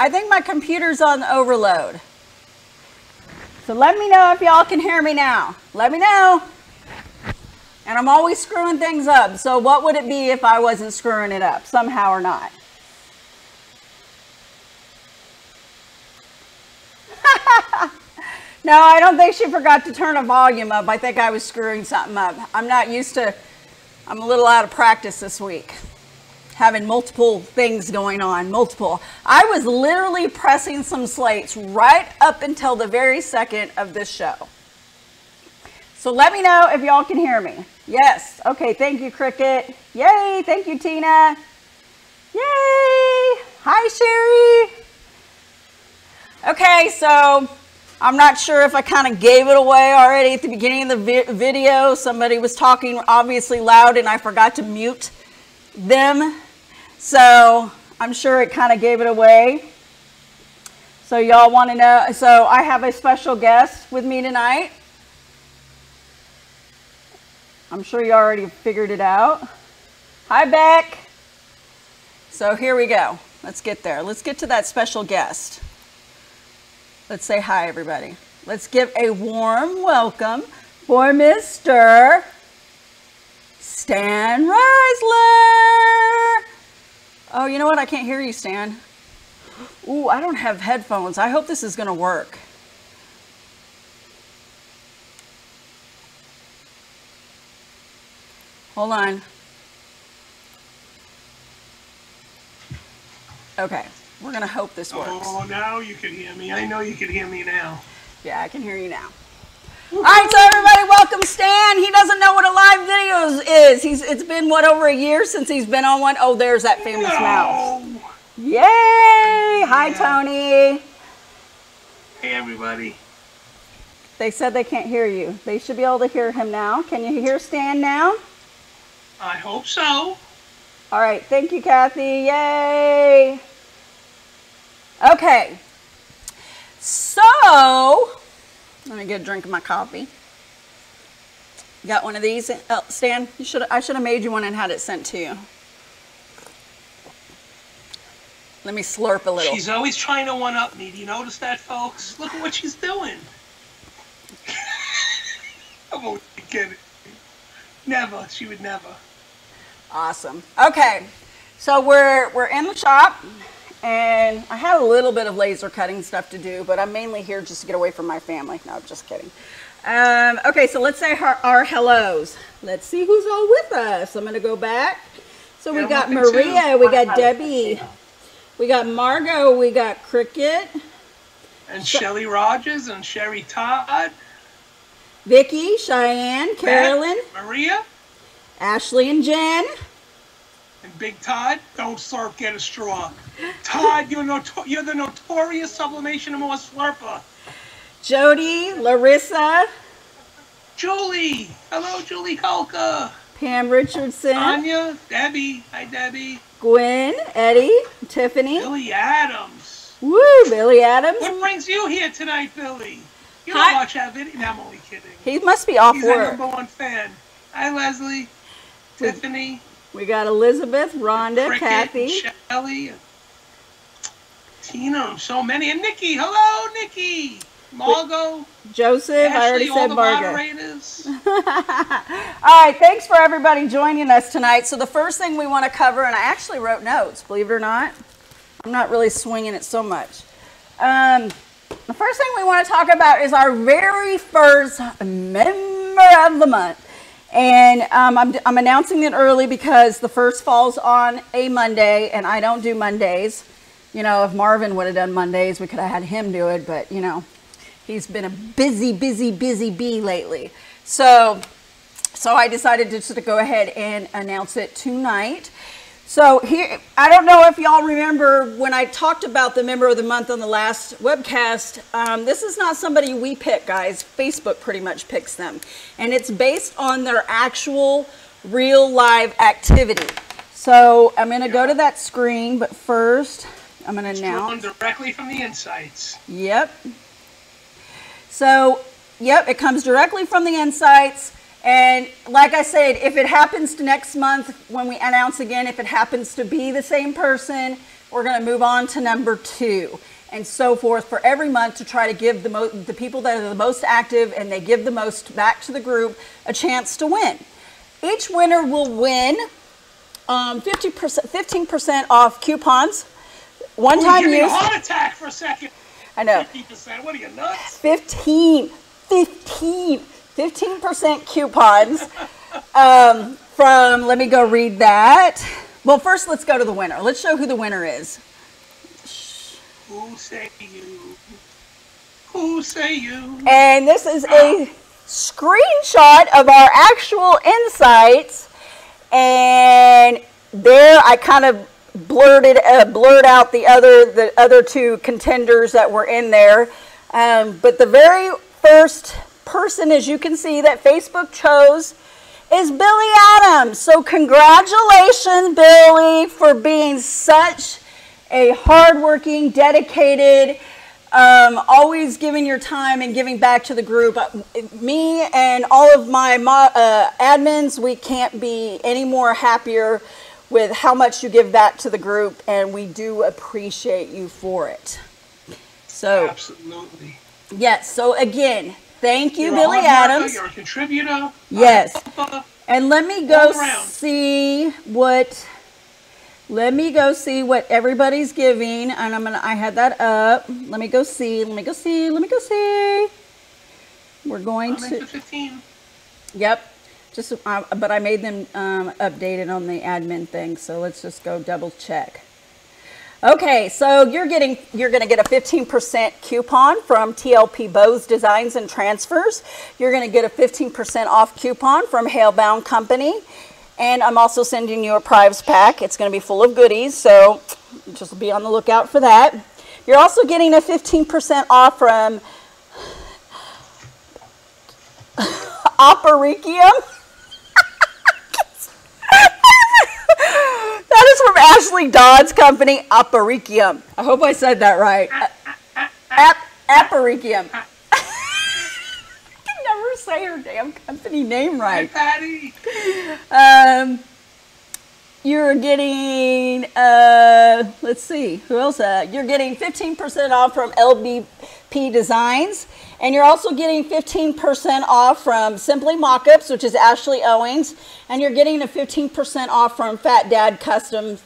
I think my computer's on overload. So let me know if y'all can hear me now. Let me know. And I'm always screwing things up. So what would it be if I wasn't screwing it up somehow or not? No, I don't think she forgot to turn a volume up. I think I was screwing something up. I'm not used to, I'm a little out of practice this week. Having multiple things going on, multiple. I was literally pressing some slates right up until the very second of this show. So let me know if y'all can hear me. Yes. Okay, thank you, Cricket. Yay, thank you, Tina. Yay. Hi, Sherry. Okay, so I'm not sure if I kind of gave it away already at the beginning of the video. Somebody was talking obviously loud and I forgot to mute them. So I'm sure it kind of gave it away. So y'all want to know, so I have a special guest with me tonight. I'm sure you already figured it out. Hi, Beck. So here we go. Let's get there. Let's get to that special guest. Let's say hi, everybody. Let's give a warm welcome for Mr. Stan Reisler. Oh, you know what? I can't hear you, Stan. Ooh, I don't have headphones. I hope this is going to work. Hold on. Okay, we're going to hope this works. Oh, now you can hear me. I know you can hear me now. Yeah, I can hear you now. All right, so everybody, welcome Stan. He doesn't know what a live video is. It's been, what, over a year since he's been on one? Oh, there's that famous mouse. Yay! Hi, Tony. Hey, everybody. They said they can't hear you. They should be able to hear him now. Can you hear Stan now? I hope so. All right, thank you, Kathy. Yay! Okay, so let me get a drink of my coffee. Got one of these, Stan? I should have made you one and had it sent to you. Let me slurp a little. She's always trying to one-up me. Do you notice that, folks? Look at what she's doing. I'm only kidding. Never. She would never. Awesome. Okay, so we're in the shop, and I had a little bit of laser cutting stuff to do, but I'm mainly here just to get away from my family. No, I'm just kidding. Okay, so let's say our hellos. Let's see who's all with us. I'm going to go back. So we got Maria, we got Debbie, we got Margot, we got Cricket. And Shelly Rogers and Sherry Todd. Vicky, Cheyenne, Carolyn. Beth, Maria. Ashley and Jen. And Big Todd, don't slurp, get a straw. Todd, you're the notorious Sublimation and more slurper. Jody, Larissa. Julie. Hello, Julie Kolka. Pam Richardson. Anya, Debbie. Hi, Debbie. Gwen, Eddie, Tiffany. Billy Adams. Woo, Billy Adams. What brings you here tonight, Billy? You don't watch that video? No, I'm only kidding. He must be off work. He's our #1 fan. Hi, Leslie. Tiffany. We got Elizabeth, Rhonda, Cricket, Kathy. Shelly. Tina, so many. And Nikki. Hello, Nikki. Margot. Joseph, Ashley, I already said Margot. Moderators. All right, thanks for everybody joining us tonight. So the first thing we want to cover, and I actually wrote notes, believe it or not. I'm not really swinging it so much. The first thing we want to talk about is our very first member of the month. And I'm announcing it early because the first falls on a Monday, and I don't do Mondays. You know, if Marvin would have done Mondays, we could have had him do it, but, you know, he's been a busy bee lately. So I decided just to go ahead and announce it tonight. So here, I don't know if y'all remember when I talked about the member of the month on the last webcast. This is not somebody we pick, guys. Facebook pretty much picks them. And it's based on their actual real live activity. So I'm going to go to that screen, but first I'm going to announce. It's directly from the insights. Yep. So, yep, it comes directly from the insights. And like I said, if it happens to next month when we announce again, if it happens to be the same person, we're going to move on to number 2, and so forth for every month to try to give the people that are the most active and they give the most back to the group a chance to win. Each winner will win 15% off coupons, one-time use. Give me a heart attack for a second. I know. 50%. What are you, nuts? 15% coupons from, let me go read that. Well, first let's go to the winner. Let's show who the winner is. Who say you? Who say you? And this is a screenshot of our actual insights. And there I kind of blurred out the other 2 contenders that were in there. But the very first person, as you can see, that Facebook chose is Billy Adams. So congratulations, Billy, for being such a hardworking, dedicated, always giving your time and giving back to the group. Me and all of my admins, we can't be any more happier with how much you give back to the group, and we do appreciate you for it. So, absolutely. Yes. So again, thank you, you're Billy Adams. You're a contributor. Yes. And let me go see what. Let me go see what everybody's giving, and I had that up. Let me go see. We're going to 15. Yep. Just, but I made them updated on the admin thing, so let's just go double check. Okay, so you're going to get a 15% coupon from TLP Bows Designs and Transfers. You're going to get a 15% off coupon from Hale Company, and I'm also sending you a prize pack. It's going to be full of goodies, so just be on the lookout for that. You're also getting a 15% off from Opericium. That is from Ashley Dodd's company, Opericium. I hope I said that right. Opericium. I can never say her damn company name right. Hi, Patty. You're getting, let's see, who else? You're getting 15% off from LBP Designs. And you're also getting 15% off from Simply Mockups, which is Ashley Owings. And you're getting a 15% off from Fat Dad Custom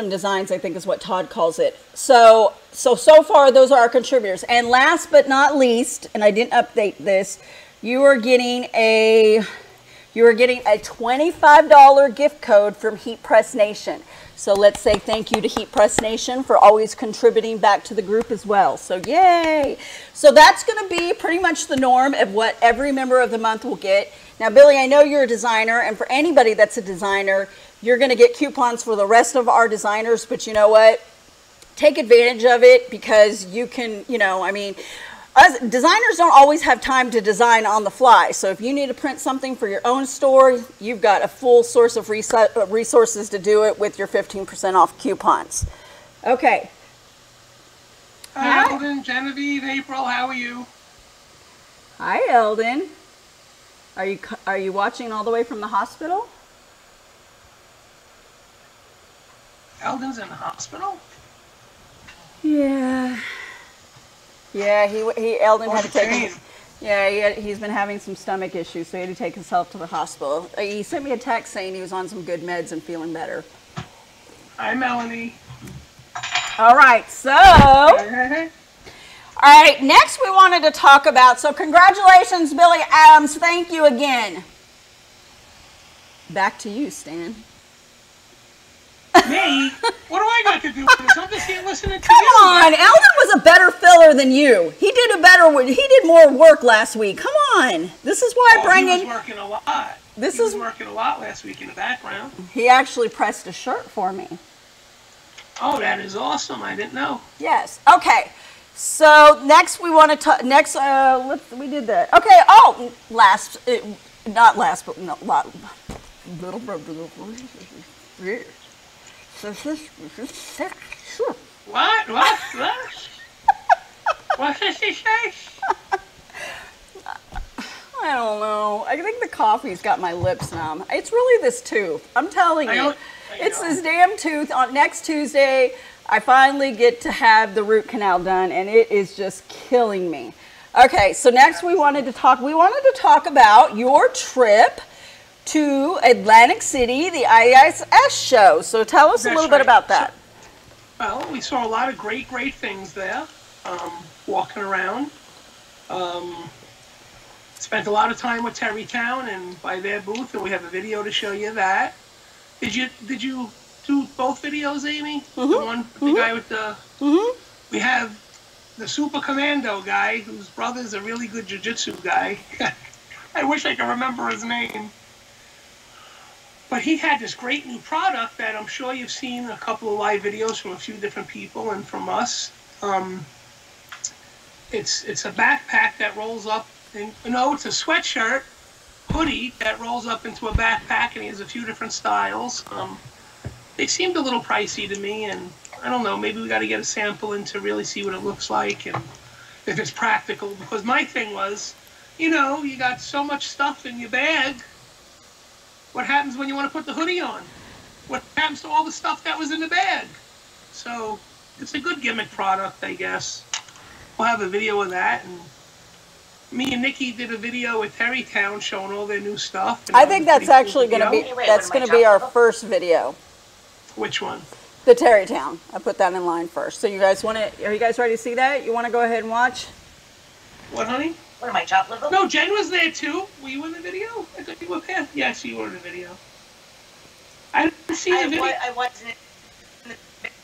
Designs, I think is what Todd calls it. So far, those are our contributors. And last but not least, and I didn't update this, you are getting a $25 gift code from Heat Press Nation. So let's say thank you to Heat Press Nation for always contributing back to the group as well. So yay! So that's going to be pretty much the norm of what every member of the month will get. Now, Billy, I know you're a designer, and for anybody that's a designer, you're going to get coupons for the rest of our designers, but you know what? Take advantage of it because you can, I mean, us designers don't always have time to design on the fly. So if you need to print something for your own store, you've got a full source of resources to do it with your 15% off coupons. Okay. Hi, Eldon, Genevieve, April, how are you? Hi, Eldon. Are you watching all the way from the hospital? Eldon's in the hospital? Yeah. Yeah, Eldon had to take he's been having some stomach issues, so he had to take himself to the hospital. He sent me a text saying he was on some good meds and feeling better. Hi, Melanie. All right, so all right, next we wanted to talk about, so congratulations, Billy Adams. Thank you again. Back to you, Stan. Me? What do I got to do with this? I'm just here listening to Come you. Come on, Eldon was a better filler than you. He did more work last week. Come on. This is why I bring in. He was working a lot. He was working a lot last week in the background. He actually pressed a shirt for me. Oh, that is awesome. I didn't know. Yes. Okay. So next we want to talk. We did that. Okay. Oh, not last, but not lot. Little bro. What? What did she say? I don't know. I think the coffee's got my lips numb. It's really this tooth. I'm telling you. It's this damn tooth. On next Tuesday, I finally get to have the root canal done, and it is just killing me. Okay, so next we wanted to talk about your trip to Atlantic City, the ISS show. So tell us a little bit about that. Well, we saw a lot of great things there, walking around. Spent a lot of time with Terrytown and by their booth, and we have a video to show you that. Did you do both videos, Amy? Mm-hmm. The one with the guy with the... Mm-hmm. We have the Super Commando guy, whose brother's a really good jiu-jitsu guy. I wish I could remember his name. But he had this great new product that I'm sure you've seen a couple of live videos from a few different people and from us. It's a backpack that rolls up, and it's a sweatshirt, hoodie that rolls up into a backpack, and he has a few different styles. They seemed a little pricey to me, and I don't know, maybe we got to get a sample in to really see what it looks like and if it's practical. Because my thing was, you got so much stuff in your bag. What happens when you want to put the hoodie on? What happens to all the stuff that was in the bag? So it's a good gimmick product, I guess. We'll have a video of that, and me and Nikki did a video with Terrytown showing all their new stuff. I think that's actually going to be our first video. Which one? The Terrytown. I put that in line first. So you guys are you guys ready to see that? You want to go ahead and watch? What, honey? What am I, chopped liver? No, Jen was there too. Were you in the video? I thought you were there. Yes, you were in the video. I didn't see the video. I wasn't in the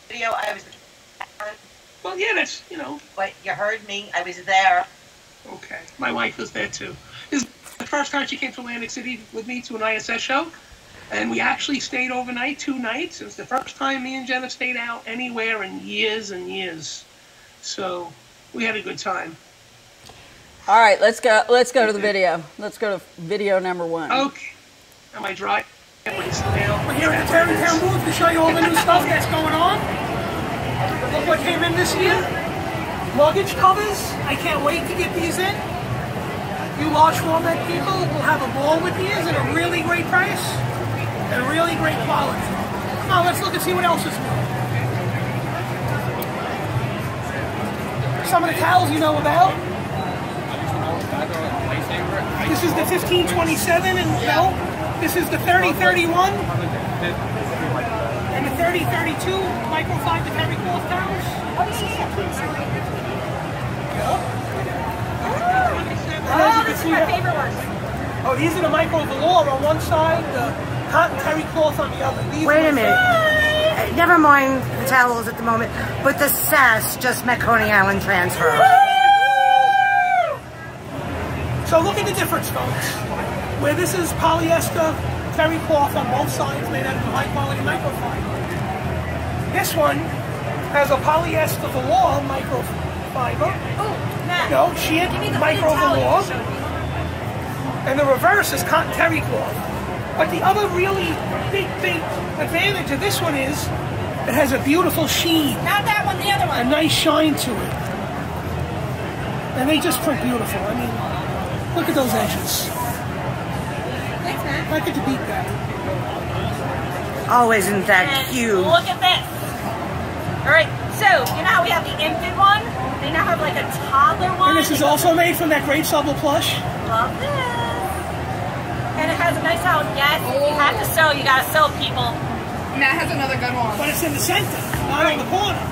video. I was. Well, yeah, that's, But you heard me. I was there. Okay. My wife was there too. This is the first time she came to Atlantic City with me to an ISS show. And we actually stayed overnight, 2 nights. It was the first time me and Jen have stayed out anywhere in years and years. So we had a good time. All right, let's go to the video. Let's go to video number 1. Okay. Am I dry? We're here at the Terrytown booth to show you all the new stuff that's going on. Look what came in this year. Luggage covers. I can't wait to get these in. You large format people will have a ball with these at a really great price and really great quality. Now let's look and see what else is new. Some of the towels you know about. This is the 1527 in belt. This is the 3031 and the 3032 microfiber terry cloth towels. These are my favorite ones. Oh, these are the micro velour on one side, the cotton terry cloth on the other. Wait a minute. Never mind the towels at the moment, but the SAS just met Coney Island transfer. So look at the difference, folks. Where this is polyester terry cloth on both sides made out of high quality microfiber. This one has a polyester velour microfiber. No, sheer micro velour. And the reverse is cotton terry cloth. But the other really big advantage of this one is it has a beautiful sheen. Not that one, the other one. A nice shine to it. And they just print beautiful. I mean, look at those edges. Thanks, man. How could you beat that? Oh, isn't that cute? Look at this. All right, so you know how we have the infant one? They now have like a toddler one. And this is also made from that great Subble plush. Love this. And it has a nice out. Yes, if you have to sew, you gotta sew, people. Matt has another good one. But it's in the center, not on the corner.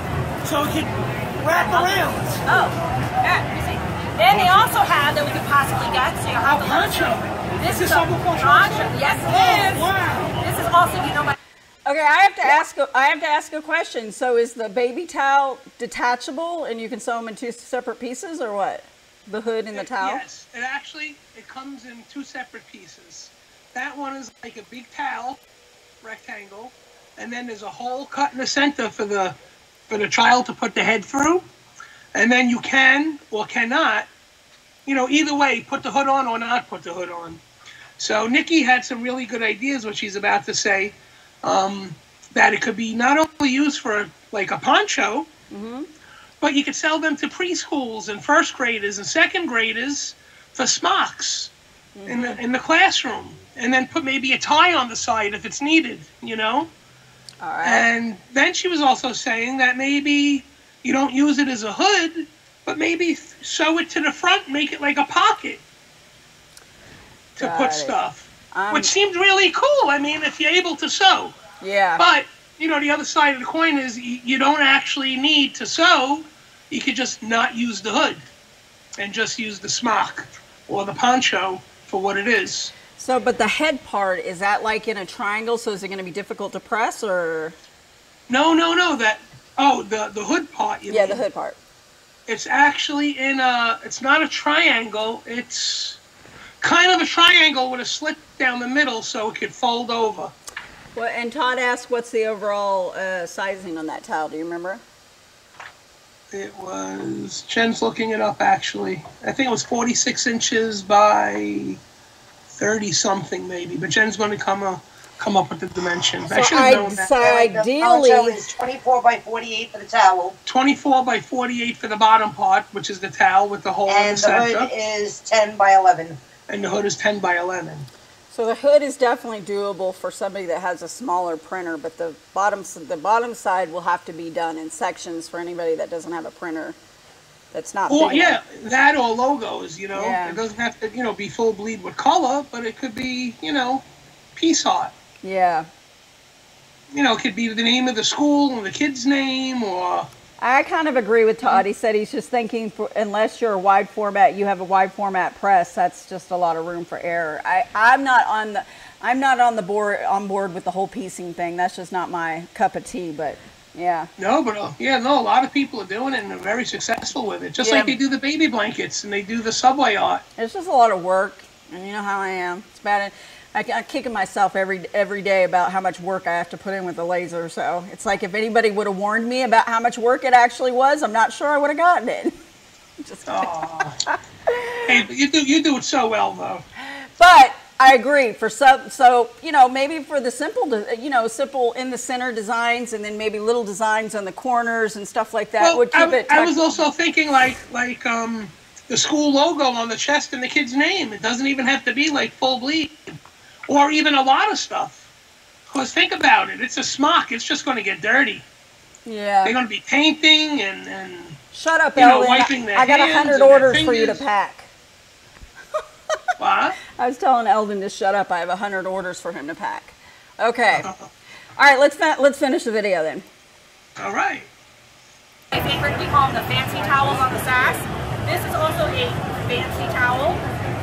So it can wrap around. Oh, yeah, you see. Then they also have that we could possibly get, so you'll have A poncho. This Is is this a Subble plush poncho. also? Yes, it is. Oh, wow. This is also, my. Okay, I have to ask a question. So is the baby towel detachable and you can sew them in 2 separate pieces, or what? The hood and the towel? Yes, it comes in 2 separate pieces. That one is like a big towel, rectangle, and then there's a hole cut in the center for the child to put the head through. And then you can or cannot, either way, put the hood on or not put the hood on. So Nikki had some really good ideas, what she's about to say. That it could be not only used for like a poncho, but you could sell them to preschools and first graders and second graders for smocks. in the classroom, and then put maybe a tie on the side if it's needed, you know? All right. And then she was also saying that maybe you don't use it as a hood, but maybe sew it to the front, make it like a pocket to put stuff, which seemed really cool. I mean, if you're able to sew. Yeah. But, you know, the other side of the coin is you don't actually need to sew. You could just not use the hood and just use the smock or the poncho for what it is. So, but the head part, is that like in a triangle? So is it going to be difficult to press, or? No. The hood part. Yeah, the hood part. It's actually it's not a triangle. It's kind of a triangle with a slit down the middle so it could fold over. Well, and Todd asked, what's the overall sizing on that towel? Do you remember? It was, Jen's looking it up actually. I think it was 46 inches by 30 something maybe, but Jen's going to come up with the dimensions. I should have known that. So ideally, The poncho is 24 by 48 for the towel. 24 by 48 for the bottom part, which is the towel with the hole in the And the center. hood is 10 by 11. And the hood is 10 by 11. so the hood is definitely doable for somebody that has a smaller printer, but the bottom side will have to be done in sections for anybody that doesn't have a printer that's not Or, big enough. yeah, that or logos, you know. Yeah. It doesn't have to, you know, be full bleed with color, but it could be, you know, piece art. Yeah. You know, it could be the name of the school or the kid's name, or... I kind of agree with Todd. He said he's just thinking, unless you're a wide format, you have a wide format press, that's just a lot of room for error. I'm not on board with the whole piecing thing. That's just not my cup of tea, but yeah. No, but a lot of people are doing it and they're very successful with it. Just like they do the baby blankets and they do the subway art. It's just a lot of work, and you know how I am. It's bad. I'm kicking myself every day about how much work I have to put in with the laser. So it's like, if anybody would have warned me about how much work it actually was, I'm not sure I would have gotten it. Just Hey, but you do it so well, though. But I agree. So you know, maybe for the simple in the center designs, and then maybe little designs on the corners and stuff like that would keep it. I was also thinking like the school logo on the chest and the kid's name. It doesn't even have to be like full bleed, or even a lot of stuff. Because think about it, it's a smock. It's just going to get dirty. Yeah. They're going to be painting and shut up, Eldon. wiping their I got hands 100 and their orders for you to fingers. pack. What? I was telling Eldon to shut up. I have 100 orders for him to pack. Okay. All right, let's finish the video then. All right. My favorite, we call them the fancy towels on the sass. This is also a fancy towel,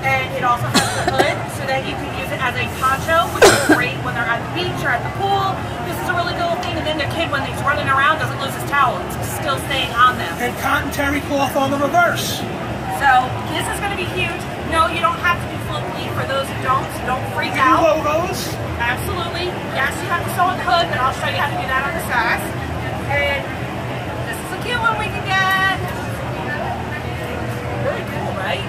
and it also has the hood so that you can use it as a poncho, which is great when they're at the beach or at the pool. This is a really cool thing, and then the kid, when he's running around, doesn't lose his towel. It's still staying on them. And cotton terry cloth on the reverse. So this is going to be huge. No, you don't have to do full bleed for those who don't, so don't freak New out. logos. Absolutely. Yes, you have to sew on the hood, but I'll show you how to do that on the sass. And this is a cute one we can get. Really cool, right?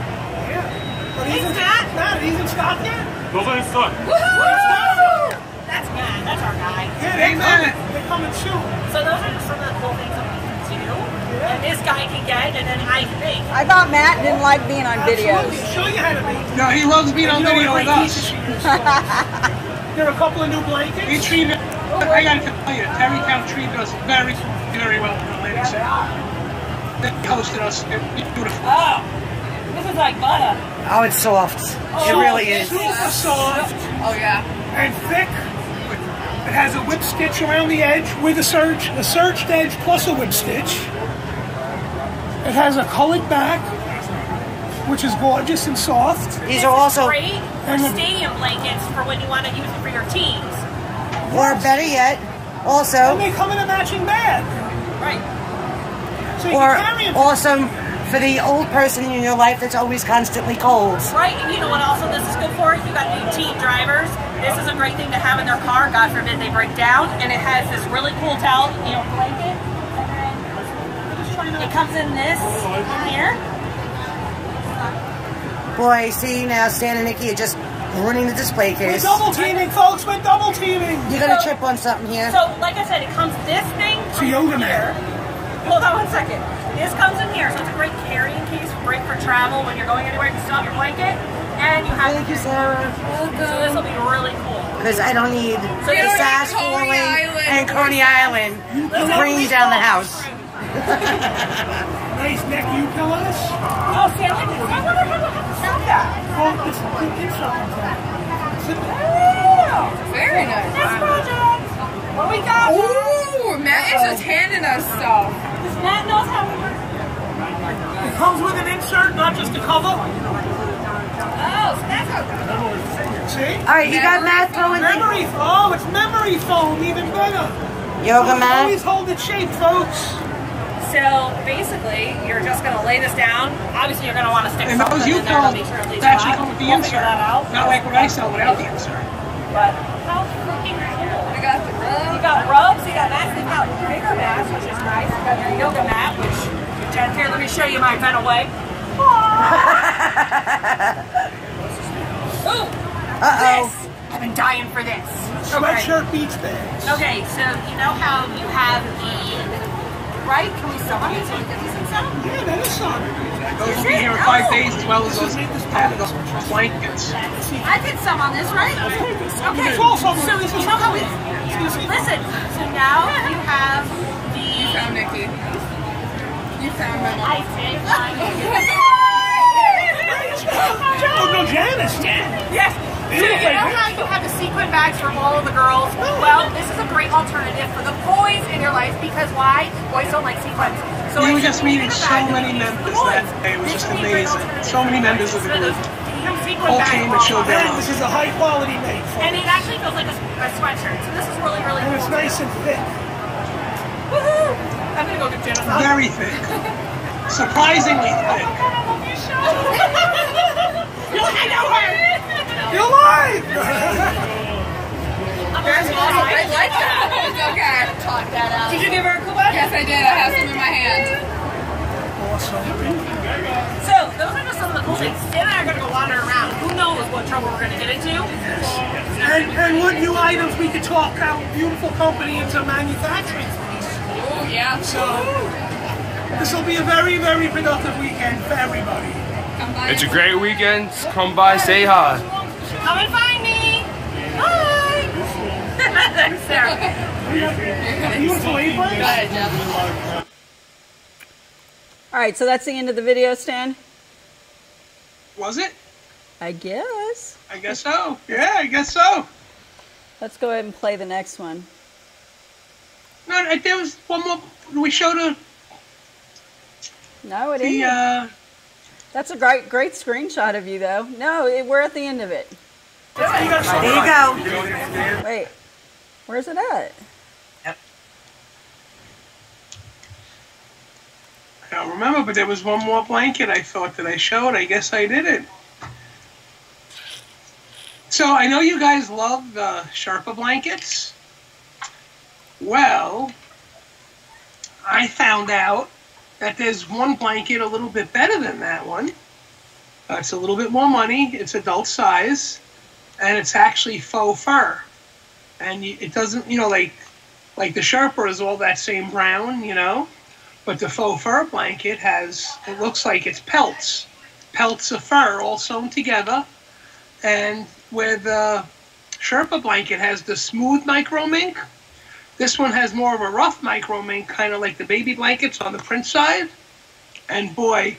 Yeah. But Thanks, Matt. He's in stock yet? Those are in stock. Woohoo! That's Matt. That's our guy. Yeah, they're coming soon. So those are just some of the cool things that we can do. And this guy can get, and then I can make. I thought Matt didn't like being on videos. Absolutely. Show you how to make. No, he loves being on video with us. There are a couple of new blankets. He treated, I gotta tell you, Terry Count treated us very, very well, ladies. They hosted us. It was beautiful. Oh, this is like butter. Oh, it's soft. It really is. Super soft Oh, yeah. and thick. It has a whip stitch around the edge with a surged edge plus a whip stitch. It has a colored back, which is gorgeous and soft. These are also, Great for stadium blankets for when you want to use it for your teams. or better yet, And also, they come in a matching bag. Right. So you or can carry them. awesome for the old person in your life that's always constantly cold. Right, and you know what also this is good for? If you got new team drivers, this is a great thing to have in their car. God forbid they break down. And it has this really cool towel, blanket. And then it comes in this in here. Boy, see now Stan and Nikki are just ruining the display We're case. double teaming, folks. We're double teaming. You're gonna trip on something here. So, like I said, it comes this thing It's a yoga here. mat. Hold on one second. This comes in here, so it's a great carrying case, great for travel when you're going anywhere. You can still have your blanket. And you have Thank you, Sarah. so this will be really cool. Because I don't need So you don't sash need Coney falling Island. and Coney Island bringing down the house. Nice neck you pillows. Oh, see, I like this. I wonder how to sell that. Oh, it's inside. Very nice. Next project. What we got? Ooh, Matt is just handing us stuff. This Matt knows how to work. It comes with an insert, not just a cover. Oh, so that's how See? All right, you got Matt throwing the Memory foam. Oh, it's memory foam, even better. yoga mat. Always hold its shape, folks. So basically, you're just going to lay this down. Obviously, you're going to want to stick And something those you in there to call make sure it lays actually flat. come with the We'll figure insert. that out. Not like what I sell without the insert. But how freaking cool. We got the You got rugs, you got mats, you got bigger mats, which is nice. You got your yoga mat, which, Jen, here, let me show you my vent away. Ooh, this. I've been dying for this. Sweatshirt beach bags. Okay, so you know how you have the, right? Can we sew on these? Can we get these in sew? Yeah, that is something. Those will be here in 5 days as well as those blankets. I did some on this, right? Okay, It's also- so you know how we, listen, so now you have the, found Nikki. You found my I mom. did find Oh, no, Janice. Yes. So you know how you have the sequin bags for all of the girls? Well, this is a great alternative for the boys in your life because why? Boys don't like sequins. So We if were just you meeting need a so bag, many it's members the boys. that day. It was This just would be a great amazing. alternative. So many members of the So group. those sequin Whole bags team for that all showed of their them. And this is a high quality made for And it actually feels like a sweatshirt. So this is really, really And cool. it's nice and thick. Woohoo! I'm gonna go get Jennifer. Very thick. Surprisingly thick. I know her. You're alive! I like that. It's okay. Talk that out. Did you give her a coupon? Yes, I did. I have some in my hand. So those are just some of the cool things. Dan and I are gonna go wander around. Who knows what trouble we're gonna get into? And what new items we could talk our beautiful company into manufacturing space. Oh, yeah. So, this will be a very, very productive weekend for everybody. Come by. It's a great weekend. Come by, say hi. Come and find me. Bye. Thanks, Sarah. Beautiful apron. Go ahead, Jeff. All right, so that's the end of the video, Stan? Was it? I guess. I guess so. Yeah, I guess so. Let's go ahead and play the next one. No, there was one more. We showed No, it the. isn't. That's a great screenshot of you, though. No, we're at the end of it. There you go. Wait, where's it at? I don't remember, but there was one more blanket I thought that I showed. I guess I didn't. So I know you guys love the Sherpa blankets. Well, I found out that there's one blanket a little bit better than that one. It's a little bit more money. It's adult size, and it's actually faux fur. And it doesn't, like the Sherpa is all that same brown, But the faux fur blanket it looks like it's pelts of fur all sewn together. And where the Sherpa blanket has the smooth micro mink, this one has more of a rough micro mink, kind of like the baby blankets on the print side. And boy,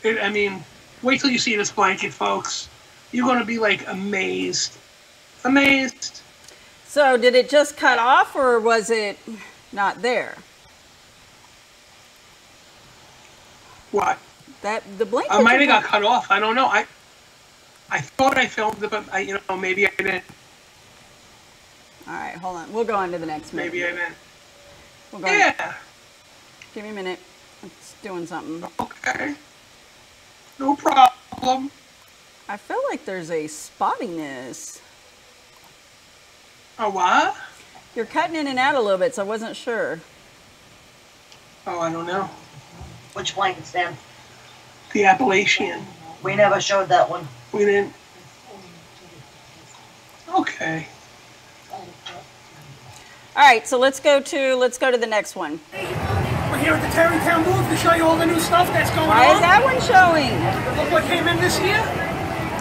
wait till you see this blanket, folks. You're going to be like amazed. Amazed. So did it just cut off or was it not there? What? The blanket. I might have got cut off. I don't know. I thought I filmed it, but maybe I didn't. All right, hold on. We'll go on to the next one. Maybe I didn't. We'll go on. Yeah. Give me a minute. It's doing something. Okay. No problem. I feel like there's a spottiness. A what? You're cutting in and out a little bit, so I wasn't sure. Oh, I don't know. Which blanket, Stan? The Appalachian. We never showed that one. We didn't. Okay. All right, so let's go to the next one. We're here at the Terrytown booth to show you all the new stuff that's going Why on. is that one showing? Look what came in this year.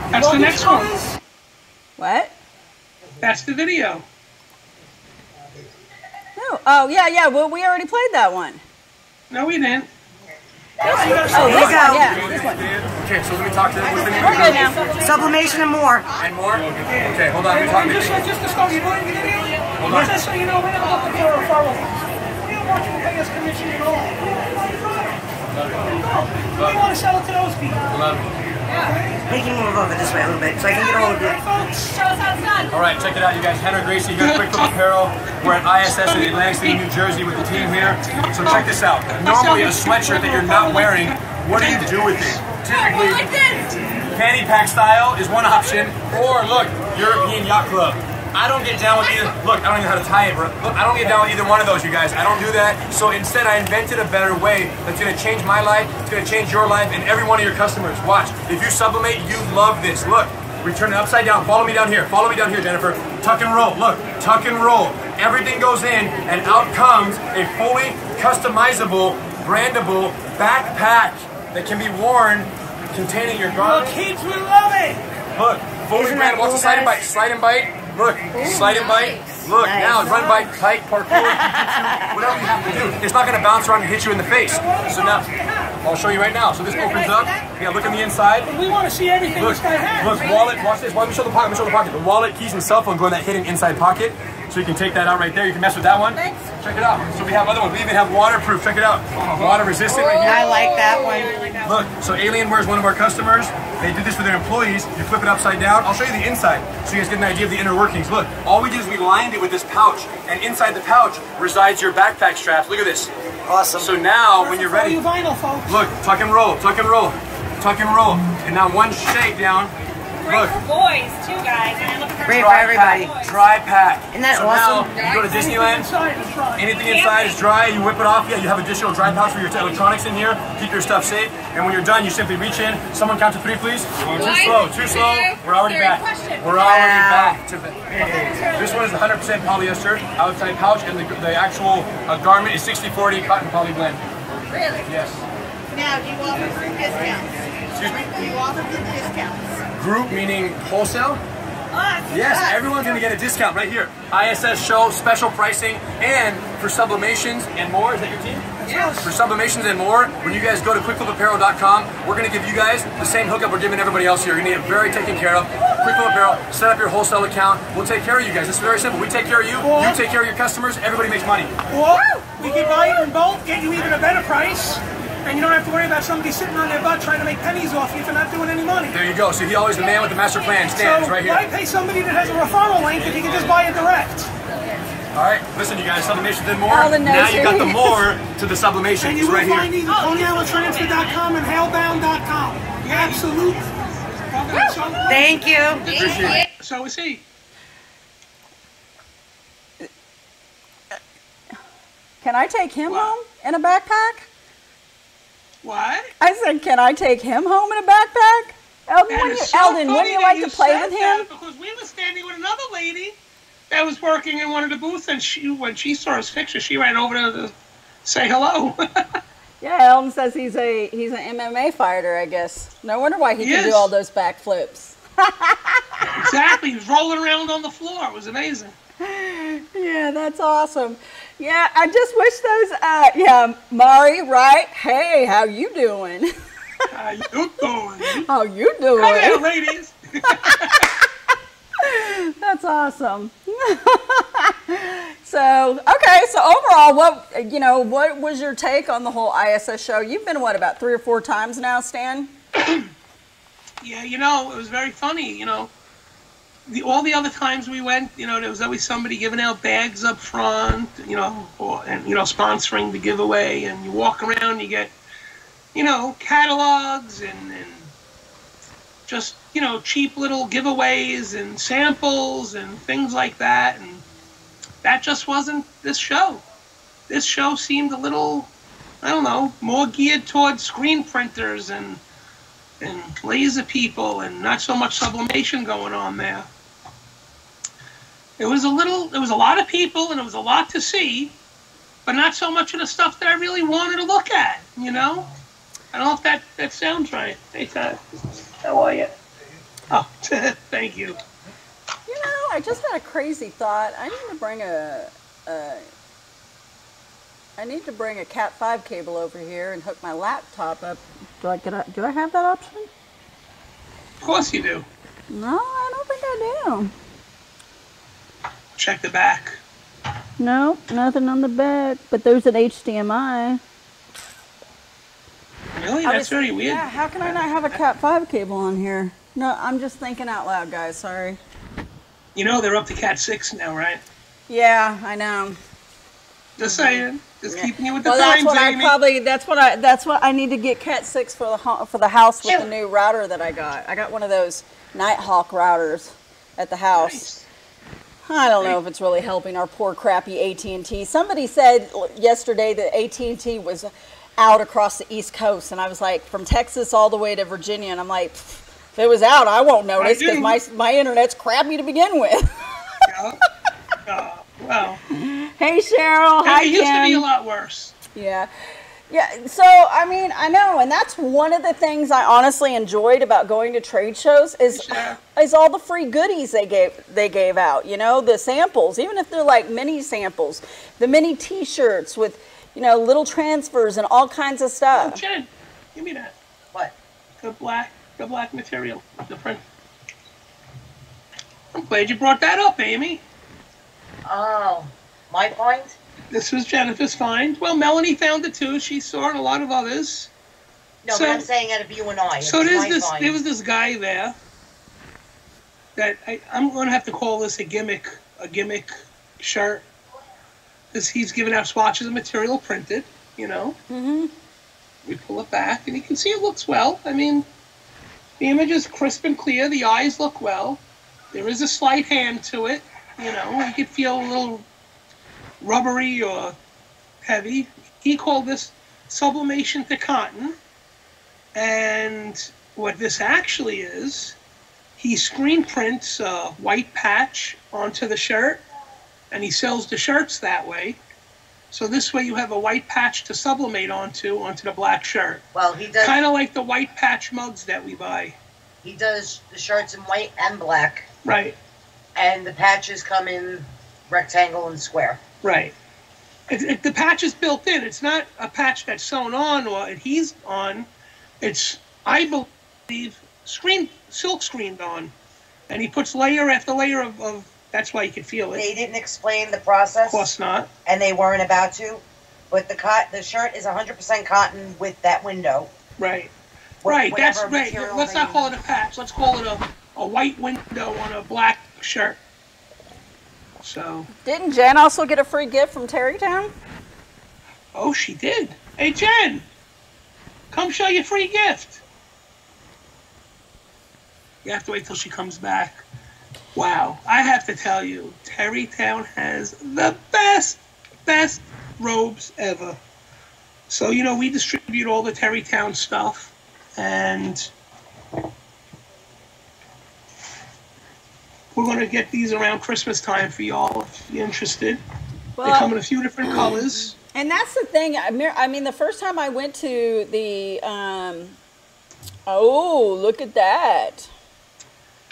That's the next one. What? That's the video. No. Oh, yeah. Well, we already played that one. No, we didn't. Oh, this one, yeah. This one. Okay, so let me talk to them. What's the name We're of good the now. Sublimation and more. And more? Okay, hold on. Let me talk to Just to start, you doing the video? Hold on. Just so you know, we're not looking for referrals. We don't want you to pay us commission at all. We want to sell it to those people. We can move over this way a little bit so I can get all of you. Show us how it's done. All right, check it out, you guys. Henry Gracie here at Quick Flip Apparel. We're at ISS in Atlantic City, New Jersey with the team here. So check this out. Normally a sweatshirt that you're not wearing, what do you do with it? Typically, Like this. fanny pack style is one option, or look, European Yacht Club. I don't get down with either. Look, I don't even know how to tie it, bro. Look, I don't get down with either one of those, you guys. I don't do that. So instead, I invented a better way that's gonna change my life. It's gonna change your life and every one of your customers. Watch. If you sublimate, you love this. Look, we turn it upside down. Follow me down here. Follow me down here, Jennifer. Tuck and roll. Look, tuck and roll. Everything goes in, and out comes a fully customizable, brandable backpack that can be worn containing your Well, garment. kids will love it. Look, fully Isn't branded. that What's the cool, slide and guys? bite? Slide and bite. Look, slide and bite. Look, Nice. now run, bike, kite, parkour, whatever you have to do. It's not going to bounce around and hit you in the face. So now, I'll show you right now. So this opens up. Yeah, look on the inside. We want to see everything Look, this guy has. look, wallet, watch this. Let me show the pocket, let me show the pocket. The wallet, keys, and cell phone go in that hidden inside pocket. So you can take that out right there. You can mess with that one. Check it out. So we have other ones. We even have waterproof. Check it out. Water resistant right here. I like that one. Look, so Alienware is one of our customers. They do this for their employees. You flip it upside down. I'll show you the inside so you guys get an idea of the inner workings. Look, all we did is we lined it with this pouch, and inside the pouch resides your backpack straps. Look at this. Awesome. So now, when you're For all ready, you vinyl folks. look, tuck and roll, tuck and roll, tuck and roll. And now one shake down. Great Look. for boys, too, guys. And look for Great for everybody. Dry pack. Isn't that so awesome? Now, you go to Disneyland, Inside is dry. anything inside is dry, you whip it off, yeah, you have additional dry pouch for your electronics in here, keep your stuff safe, and when you're done, you simply reach in, someone count to 3, please. Too slow, we're already back. We're already back. This one is 100% polyester, outside pouch, and the actual garment is 60/40 cotton poly blend. Really? Yes. Now, do you offer group discounts? Excuse me? Do you offer group discounts? Group meaning wholesale? Yes, everyone's going to get a discount right here. ISS show, special pricing, and for Sublimations and more. Is that your team? Yes. For Sublimations and more, when you guys go to quickflipapparel.com, we're going to give you guys the same hookup we're giving everybody else here. You're going to get very taken care of. Quick Flip Apparel, set up your wholesale account. We'll take care of you guys. It's very simple. We take care of you, you take care of your customers, everybody makes money. Or we can buy it in bulk, get you even a better price, and you don't have to worry about somebody sitting on their butt trying to make pennies off you for not doing any money. There you go. So he always the man with the master plan stands right why here. pay somebody that has a referral link if you can just buy it direct? All right, listen, you guys, Sublimations and more. All the Now you got the notes. more to the Sublimations And you will right find here. these at TonyIslandTransfer.com and HaleBound.com. Absolutely. Thank you. Appreciate it. So is he. Can I take him home in a backpack? What? I said, can I take him home in a backpack? Eldon, That wouldn't is you, so Eldon, funny wouldn't you that like you to play said with that, him? Because we were standing with another lady that was working in one of the booths, and when she saw his picture, she ran over to say hello. Yeah, Eldon says he's an MMA fighter, I guess. No wonder why he can do Yes. all those backflips. Exactly. He was rolling around on the floor. It was amazing. Yeah, that's awesome. Yeah, I just wish those, Mari, right? Hey, how you doing? How you doing? How you doing? Come here, ladies. That's awesome. So overall, what was your take on the whole ISS show? You've been, about 3 or 4 times now, Stan? Yeah, it was very funny, all the other times we went, there was always somebody giving out bags up front, sponsoring the giveaway, and you walk around, you get, catalogs and just, cheap little giveaways and samples and things like that, and that just wasn't this show. This show seemed a little, I don't know, more geared towards screen printers and laser people, and not so much sublimation going on there. There was a lot of people, and it was a lot to see, but not so much of the stuff that I really wanted to look at, you know? I don't know if that sounds right. Hey, Todd. How are you? Oh, thank you. You know, I just had a crazy thought. I need to bring a Cat 5 cable over here and hook my laptop up. Do I have that option? Of course you do. No, I don't think I do. Check the back. No, nothing on the back, but there's an HDMI. Really? That's very weird. Yeah, how can I not have a Cat 5 cable on here? No, I'm just thinking out loud, guys. Sorry. You know they're up to Cat 6 now, right? Yeah, I know. Just saying. Just keeping you with the Well, times, that's Amy. that's what I need to get Cat 6 for the house with the new router that I got. I got one of those Nighthawk routers at the house. Nice. I don't know if it's really helping our poor crappy AT&T. Somebody said yesterday that AT&T was out across the East Coast, and I was like, from Texas all the way to Virginia, and I'm like, if it was out, I won't notice because my internet's crappy to begin with. Yeah. Well. Hey, Cheryl. Hi, It used to be Ken. a lot worse. Yeah. Yeah, so, I mean, I know, and that's one of the things I honestly enjoyed about going to trade shows is all the free goodies they gave out, you know, the samples, even if they're like mini samples, the mini T-shirts with, you know, little transfers and all kinds of stuff. Oh, Jen, give me that. What? The black material, the print. I'm glad you brought that up, Amy. Oh, my find? This was Jennifer's find. Well, Melanie found it too. She saw it, and a lot of others. No, but I'm saying out of you and I. So it's my find. there was this guy there that I'm going to have to call this a gimmick shirt. Because he's giving out swatches of material printed, you know. Mm-hmm. We pull it back, and you can see it looks well. I mean, the image is crisp and clear. The eyes look well. There is a slight hand to it. You know, you could feel a little rubbery or heavy. He called this sublimation to cotton. And what this actually is, he screen prints a white patch onto the shirt, and he sells the shirts that way. So this way you have a white patch to sublimate onto the black shirt. Well, he does. Kind of like the white patch mugs that we buy. He does the shirts in white and black. Right. And the patches come in rectangle and square. Right. The patch is built in. It's not a patch that's sewn on or adhesed on. It's, I believe, silk screened on. And he puts layer after layer of that's why you can feel it. They didn't explain the process. Of course not. And they weren't about to. But the shirt is 100% cotton with that window. Right. Right, that's right. material Let's they not call it use. a patch. Let's call it a white window on a black shirt. So. Didn't Jen also get a free gift from Terrytown? Oh, she did. Hey, Jen, come show your free gift. You have to wait till she comes back. Wow, I have to tell you, Terrytown has the best robes ever. So, you know, we distribute all the Terrytown stuff, and we're going to get these around Christmas time for y'all if you're interested. They come in a few different colors. And that's the thing. I mean, the first time I went to the, oh, look at that.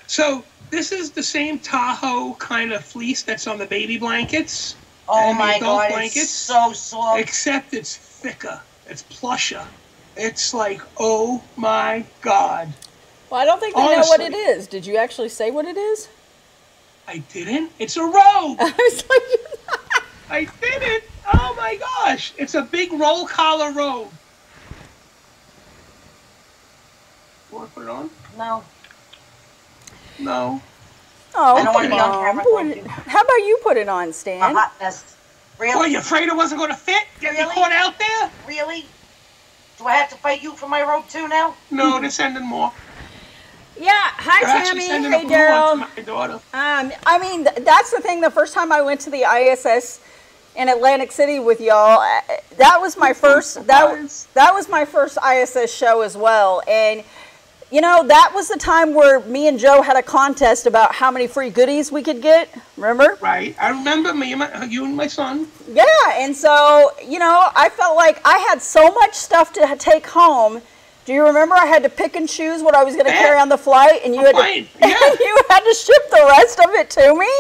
So this is the same Tahoe kind of fleece that's on the baby blankets. Oh and my the adult God, blankets, it's so soft. except it's thicker. It's plusher. It's like, oh my God. Well, I don't think they know Honestly. what it is. Did you actually say what it is? I didn't. It's a robe. I was like, I didn't. Oh my gosh. It's a big roll collar robe. You want to put it on? No. No. oh, I don't want to come be on on. camera. Put it- How about you put it on, A Stan? hot mess. Really? What, you afraid it wasn't going to fit? Get me Really? caught out there? Really? Do I have to fight you for my robe too now? No, they're sending more. Yeah. Hi, They're actually Tammy. sending Hey, a blue one Daryl. to my daughter. I mean, that's the thing. The first time I went to the ISS in Atlantic City with y'all, that was my first. That was my first ISS show as well. And you know, that was the time where me and Joe had a contest about how many free goodies we could get. Remember? Right. I remember you and my son. Yeah, and so, you know, I felt like I had so much stuff to take home. Do you remember I had to pick and choose what I was going to carry on the flight, and you had to, and you had to ship the rest of it to me?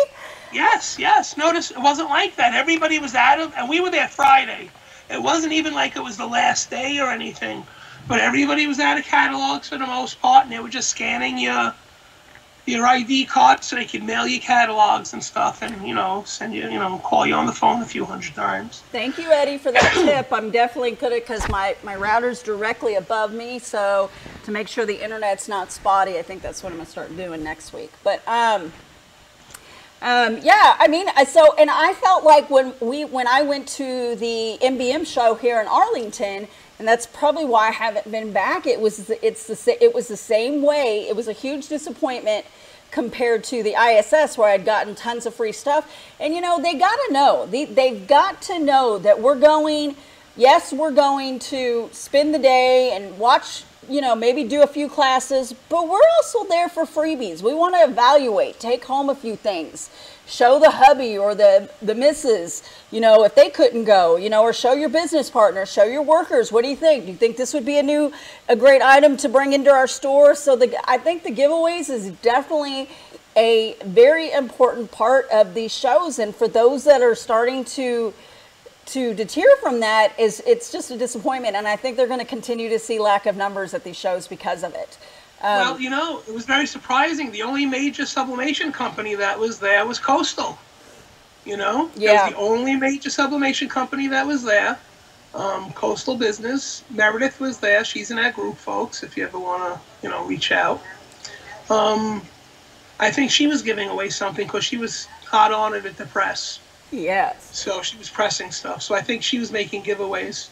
Yes, yes. Notice it wasn't like that. Everybody was out of, and we were there Friday. It wasn't even like it was the last day or anything. But everybody was out of catalogs for the most part, and they were just scanning your ID card so they could mail you catalogs and stuff, and you know, send you, you know, call you on the phone a few hundred times. Thank you, Eddie, for that tip. I'm definitely good at, because my router's directly above me, so to make sure the internet's not spotty, I think that's what I'm gonna start doing next week. But yeah, I mean, and I felt like when I went to the MBM show here in Arlington. And that's probably why I haven't been back. It was the same way. It was a huge disappointment compared to the ISS where I'd gotten tons of free stuff. And you know, they got to know. They've got to know that we're going. Yes, we're going to spend the day and watch. You know, maybe do a few classes, but we're also there for freebies. We want to evaluate, take home a few things, show the hubby or the missus, you know, if they couldn't go, you know, or show your business partner, show your workers. What do you think? Do you think this would be a great item to bring into our store? So I think the giveaways is definitely a very important part of these shows. And for those that are starting to deter from that, it's just a disappointment, and I think they're going to continue to see lack of numbers at these shows because of it. Well, you know, it was very surprising. The only major sublimation company that was there was Coastal. You know, yeah, that was the only major sublimation company that was there. Coastal Business. Meredith was there. She's in our group, folks. If you ever want to, you know, reach out. I think she was giving away something because she was hot on it at the press. Yes. So she was pressing stuff. So I think she was making giveaways.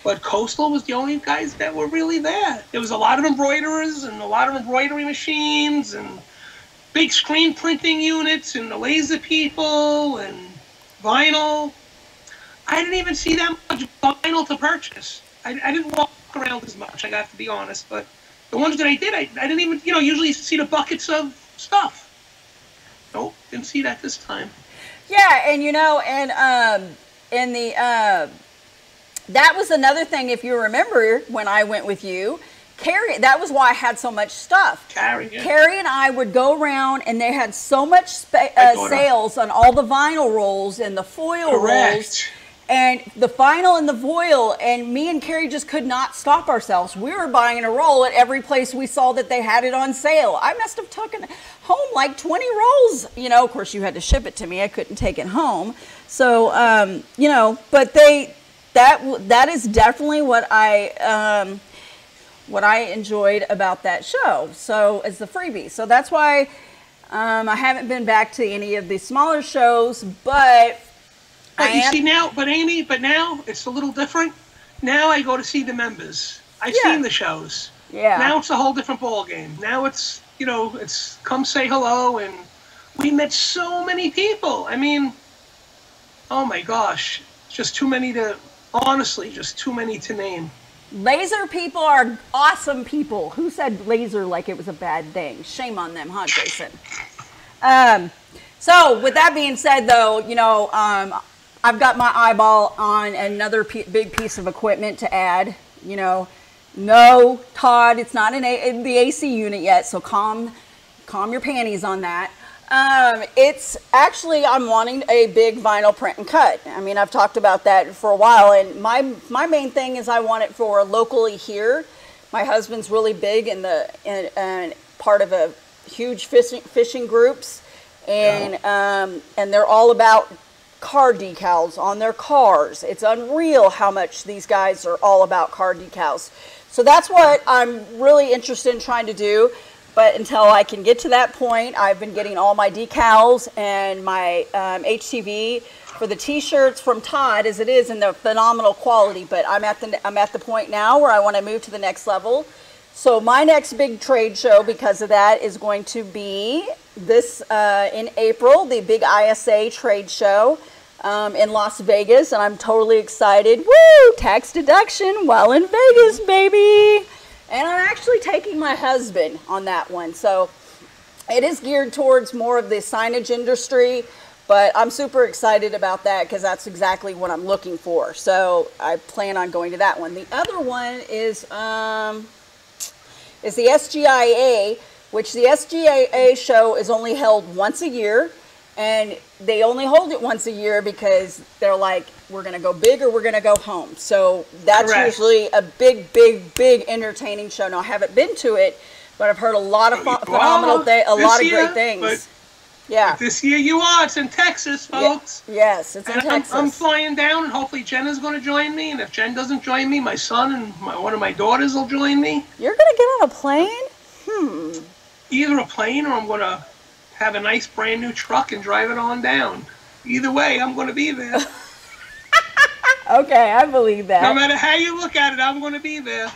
But Coastal was the only guys that were really there. There was a lot of embroiderers and a lot of embroidery machines and big screen printing units and the laser people and vinyl. I didn't even see that much vinyl to purchase. I didn't walk around as much, I got to be honest. But the ones that I did, I didn't even, you know, usually see the buckets of stuff. Nope, didn't see that this time. Yeah, and you know, and that was another thing, if you remember, when I went with you, Carrie, that was why I had so much stuff. Carrie, yeah. Carrie and I would go around, and they had so much sales on all the vinyl rolls and the foil rolls. And the vinyl and the foil, and me and Carrie just could not stop ourselves. We were buying a roll at every place we saw that they had it on sale. I must have taken home like 20 rolls. You know, of course, you had to ship it to me. I couldn't take it home. So, you know, but that is definitely what I enjoyed about that show. So, as the freebie. So that's why I haven't been back to any of the smaller shows, but... You see now, but Amy, now it's a little different. Now I go to see the members. I've seen the shows. Yeah. Now it's a whole different ball game. Now it's, you know, it's come say hello, and we met so many people. I mean, oh my gosh, just too many to, honestly, just too many to name. Laser people are awesome people. Who said laser like it was a bad thing? Shame on them, huh, Jason? So with that being said, though, you know, I've got my eyeball on another big piece of equipment to add. You know, no, Todd, it's not in the AC unit yet, so calm your panties on that. It's actually, I'm wanting a big vinyl print and cut. I mean, I've talked about that for a while, and my main thing is I want it for locally here. My husband's really big in part of a huge fishing groups, and they're all about car decals on their cars. It's unreal how much these guys are all about car decals. So that's what I'm really interested in trying to do. But until I can get to that point, I've been getting all my decals and my HTV for the t-shirts from Todd as it is in the phenomenal quality. But I'm at the point now where I want to move to the next level. So my next big trade show, because of that, is going to be this in April, the big ISA trade show in Las Vegas, and I'm totally excited. Woo! Tax deduction while in Vegas, baby. And I'm actually taking my husband on that one. So it is geared towards more of the signage industry, but I'm super excited about that because that's exactly what I'm looking for. So I plan on going to that one. The other one is the SGIA, which the SGIA show is only held once a year. And they only hold it once a year because they're like, we're going to go big or we're going to go home. So that's Correct. usually a big, big, big entertaining show. Now, I haven't been to it, but I've heard a lot of phenomenal things, a lot of great things. Yeah. This year you are. It's in Texas, folks. Yes, it's in And Texas. I'm flying down, and hopefully Jen is going to join me. And if Jen doesn't join me, my son and one of my daughters will join me. You're going to get on a plane? Either a plane or I'm going to have a nice brand new truck and drive it on down. Either way, I'm going to be there. Okay, I believe that. No matter how you look at it, I'm going to be there.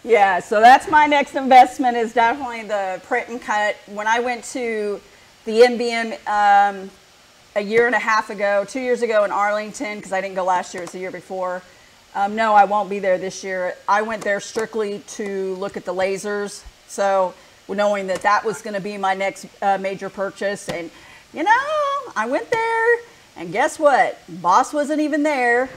Yeah, so that's my next investment is definitely the print and cut. When I went to the NBM a year and a half ago, 2 years ago in Arlington, because I didn't go last year, it was the year before. No, I won't be there this year. I went there strictly to look at the lasers. So knowing that that was going to be my next major purchase. And, you know, I went there, and guess what? Boss wasn't even there,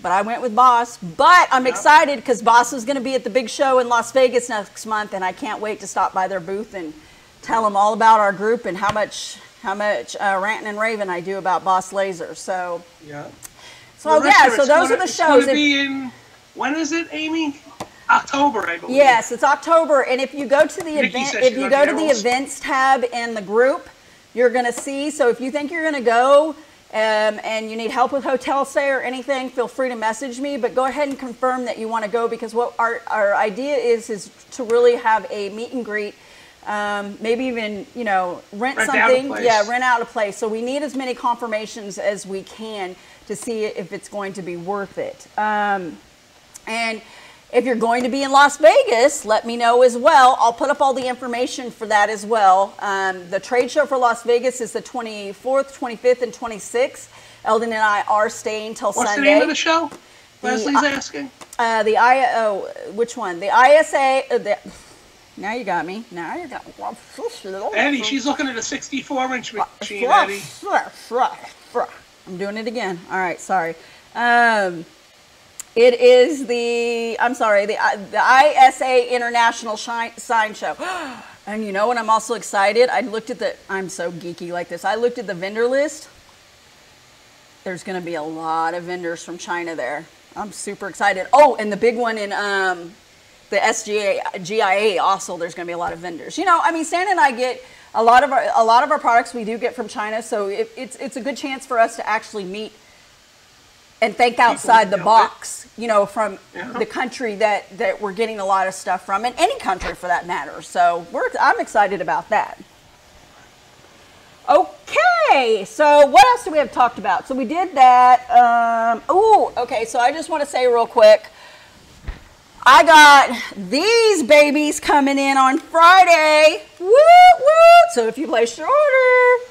but I went with Boss. But I'm excited because Boss is going to be at the big show in Las Vegas next month, and I can't wait to stop by their booth and tell them all about our group and how much ranting and raving I do about Boss Lasers. So, so those are the shows. When is it, Amy? October, I believe. Yes, it's October, and if you go to the events tab in the group, you're going to see. So if you think you're going to go and you need help with hotel stay or anything, feel free to message me. But go ahead and confirm that you want to go because what our idea is to really have a meet and greet. Maybe even rent something. Rent out a place. So we need as many confirmations as we can to see if it's going to be worth it. And if you're going to be in Las Vegas, let me know as well. I'll put up all the information for that as well. The trade show for Las Vegas is the 24th, 25th, and 26th. Eldon and I are staying till Sunday. What's the name of the show? Leslie's asking. Which one? The ISA. Now you got me. Eddie, she's looking at a 64-inch machine, Eddie. I'm doing it again. All right, sorry. It is the ISA International Sign Show. And you know what? I'm also excited. I'm so geeky like this. I looked at the vendor list. There's going to be a lot of vendors from China there. I'm super excited. Oh, and the big one in the SGIA also, there's going to be a lot of vendors. Stan and I get a lot of our products we do get from China, so it's a good chance for us to actually meet and think outside the box, from the country that we're getting a lot of stuff from, and any country for that matter. So I'm excited about that. Okay, so what else do we have talked about? So we did that. Okay, so I just want to say real quick, I got these babies coming in on Friday. Woo, woo. So if you place your order,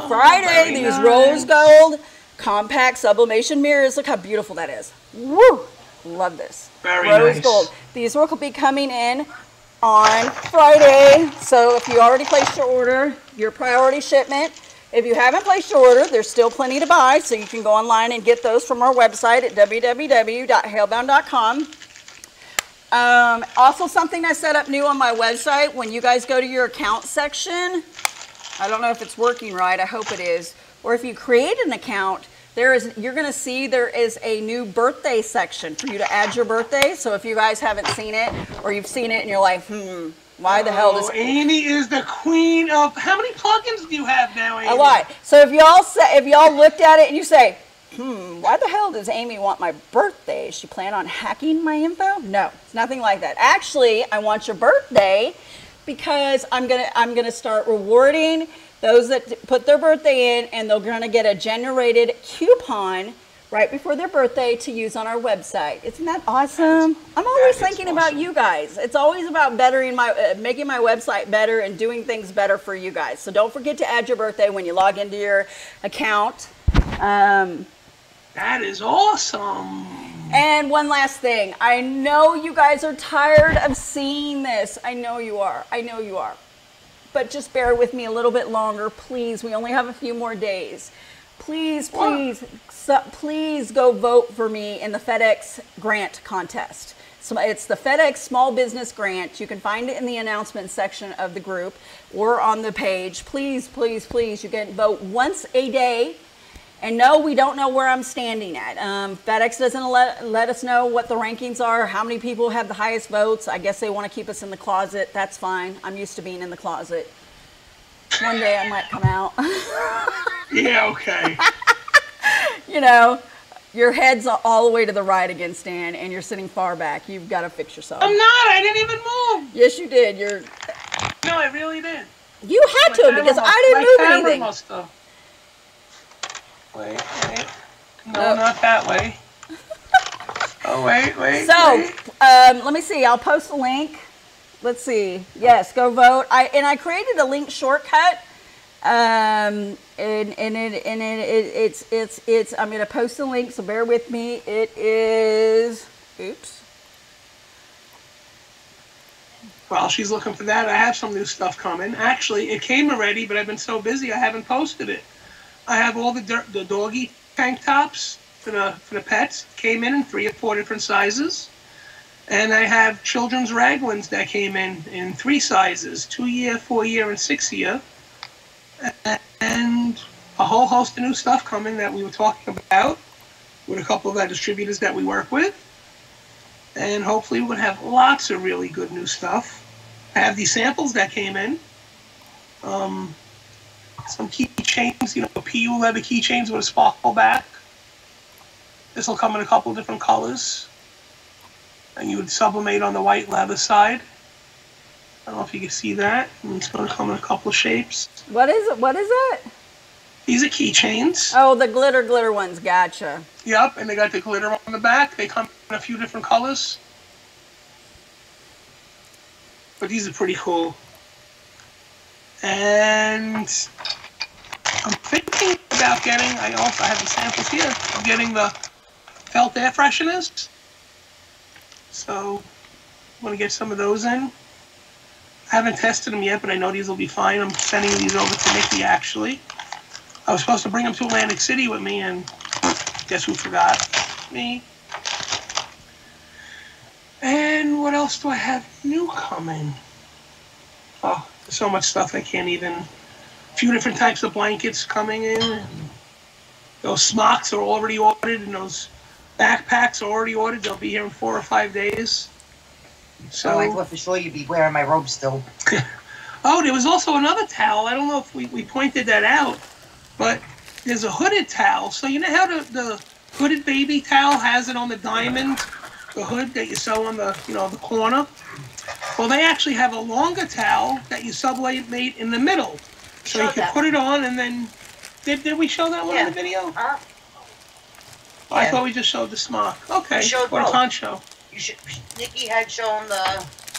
Friday, these rose gold compact sublimation mirrors. Look how beautiful that is. Woo! Love this. Very rose nice. gold. These will be coming in on Friday. So if you already placed your order, your priority shipment. If you haven't placed your order, there's still plenty to buy. So you can go online and get those from our website at www.halebound.com. Also, something I set up new on my website, when you guys go to your account section, I don't know if it's working right. I hope it is. Or if you create an account, you're going to see there is a new birthday section for you to add your birthday. So if you guys haven't seen it, or you've seen it and you're like, why the hell does Amy is the queen of... How many plugins do you have now, Amy? A lot. So if y'all looked at it and you say, why the hell does Amy want my birthday? Is she plan on hacking my info? No, it's nothing like that. Actually, I want your birthday because I'm gonna start rewarding those that put their birthday in, and they're gonna get a generated coupon right before their birthday to use on our website. Isn't that awesome? I'm always thinking about you guys. It's always about bettering making my website better and doing things better for you guys. So don't forget to add your birthday when you log into your account. That is awesome. And one last thing. I know you guys are tired of seeing this. I know you are. I know you are. But just bear with me a little bit longer, please. We only have a few more days. Please, please, please go vote for me in the FedEx grant contest. So it's the FedEx Small Business Grant. You can find it in the announcement section of the group or on the page. Please, please, please, you can vote once a day. And no, we don't know where I'm standing at. FedEx doesn't let us know what the rankings are, how many people have the highest votes. I guess they want to keep us in the closet. That's fine. I'm used to being in the closet. One day I might come out. Yeah, okay. You know, your head's all the way to the right again, Stan, and you're sitting far back. You've got to fix yourself. I'm not. I didn't even move. Yes, you did. No, I really did. You had to because I didn't move anything. Must have. Wait. No, not that way. Oh, wait. So, let me see. I'll post a link. Let's see. Yes, go vote. I created a link shortcut. It's I'm going to post the link, so bear with me. It is, oops. While she's looking for that, I have some new stuff coming. Actually, it came already, but I've been so busy I haven't posted it. I have all the doggy tank tops for the pets. Came in 3 or 4 different sizes. And I have children's Raglan's that came in 3 sizes, 2-year, 4-year, and 6-year. And a whole host of new stuff coming that we were talking about with a couple of our distributors that we work with. And hopefully we'll have lots of really good new stuff. I have these samples that came in. Some keychains, PU leather keychains with a sparkle back. This will come in a couple of different colors. And you would sublimate on the white leather side. I don't know if you can see that. And it's going to come in a couple of shapes. What is it? What is it? These are keychains. Oh, the glitter ones. Gotcha. Yep, and they got the glitter on the back. They come in a few different colors. But these are pretty cool. And I'm thinking about getting, I also have the samples here, I'm getting the felt air fresheners. So I'm going to get some of those in. I haven't tested them yet, but I know these will be fine. I'm sending these over to Nikki, actually. I was supposed to bring them to Atlantic City with me, and guess who forgot? Me. And what else do I have new coming? Oh, there's so much stuff I can't even... A few different types of blankets coming in. Those smocks are already ordered, and those backpacks are already ordered. They'll be here in 4 or 5 days. So I thought for sure you'd be wearing my robe still. Oh, there was also another towel. I don't know if we pointed that out, but there's a hooded towel. So you know how the hooded baby towel has it on the diamond, the hood that you sew on the the corner? Well, they actually have a longer towel that you sublimate in the middle. So you can put it on and then... Did we show that one in the video? I thought we just showed the smock. Okay, or a poncho. Nikki had shown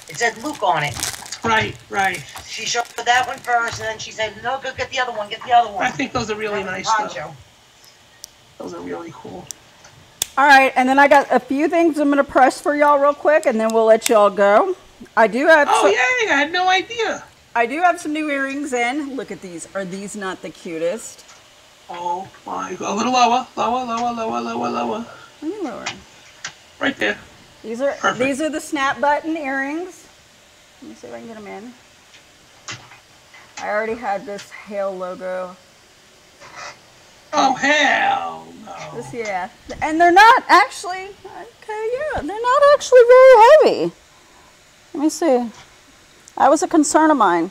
it said Luke on it. Right. She showed that one first, and then she said, no, go get the other one, I think those are really nice, though. Those are really cool. All right, and then I got a few things I'm going to press for y'all real quick, and then we'll let y'all go. I do have... Oh, yay, I had no idea. I do have some new earrings in. Look at these. Are these not the cutest? Oh, my God. A little lower. Lower. Lower. Right there. These are the snap button earrings. Let me see if I can get them in. I already had this Hale logo. Oh, hell no. Yeah. And they're not actually, they're not actually very heavy. Let me see. That was a concern of mine.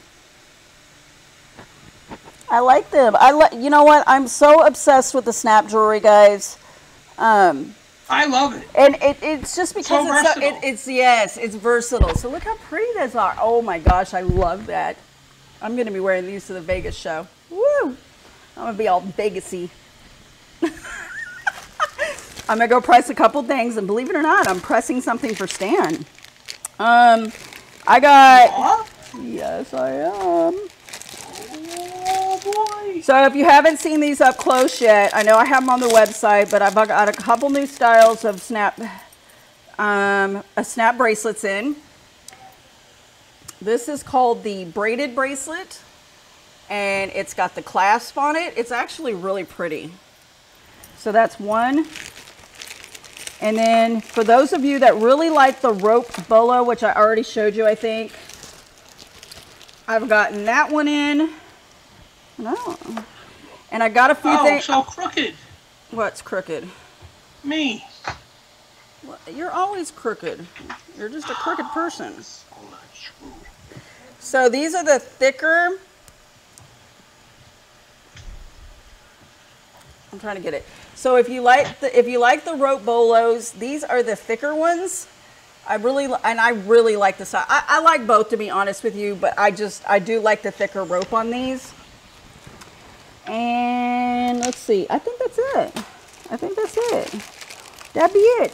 I like them. You know what? I'm so obsessed with the snap jewelry, guys. I love it. And it's just because so versatile. It's versatile. So look how pretty those are. Oh my gosh, I love that. I'm going to be wearing these to the Vegas show. Woo! I'm going to be all Vegas-y. I'm going to go press a couple things, and believe it or not, I'm pressing something for Stan. I got... What? Yes, I am. Oh, boy. So if you haven't seen these up close yet, I know I have them on the website, but I've got a couple new styles of snap bracelets in. This is called the braided bracelet, and it's got the clasp on it. It's actually really pretty. So that's one. And then for those of you that really like the rope bolo, which I already showed you, I think, I've gotten that one in. No. And I got a few things. Oh, so crooked. What's crooked? Me. Well, you're always crooked. You're just a crooked person. So these are the thicker. I'm trying to get it. So if you like the rope bolos, these are the thicker ones. I really like the size. I like both, to be honest with you, but I do like the thicker rope on these. And let's see. I think that's it. That'd be it.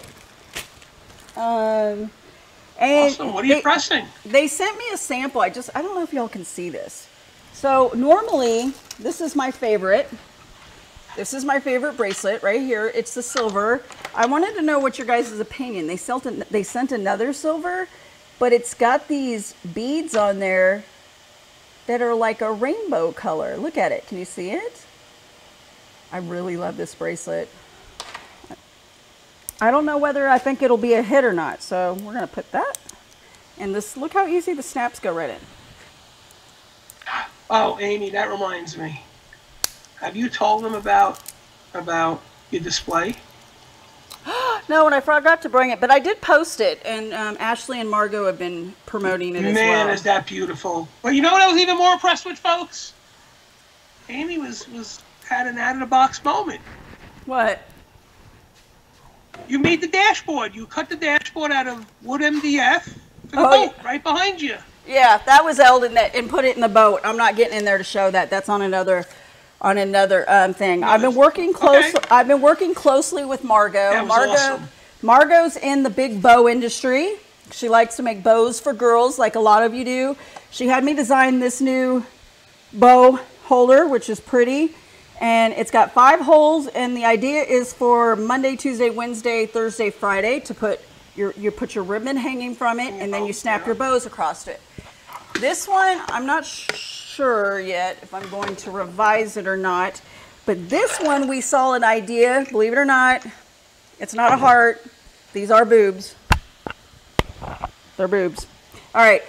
And awesome. What are you pressing? They sent me a sample. I don't know if y'all can see this. So normally, this is my favorite. This is my favorite bracelet right here. It's the silver. I wanted to know what your guys' opinion. They sent another silver, but it's got these beads on there that are like a rainbow color. Look at it. Can you see it? I really love this bracelet. I don't know whether I think it'll be a hit or not, so we're going to put that. And this, look how easy the snaps go right in. Oh, Amy, that reminds me. Have you told them about your display? No, and I forgot to bring it, but I did post it, and Ashley and Margot have been promoting it as well. Man, is that beautiful! Well, you know what I was even more impressed with, folks? Amy had an out-of-the-box moment. What? You made the dashboard. You cut the dashboard out of wood MDF for the boat right behind you. Yeah, that was Eldon and put it in the boat. I'm not getting in there to show that. That's on another thing. I've been working close. Okay. I've been working closely with Margot. That was awesome. Margot's in the big bow industry. She likes to make bows for girls, like a lot of you do. She had me design this new bow holder, which is pretty, and it's got 5 holes. And the idea is for Monday, Tuesday, Wednesday, Thursday, Friday to put your ribbon hanging from it, and then you snap your bows across it. This one, I'm not sure yet if I'm going to revise it or not, but this one we saw an idea, believe it or not. It's not a heart. These are boobs. They're boobs. All right,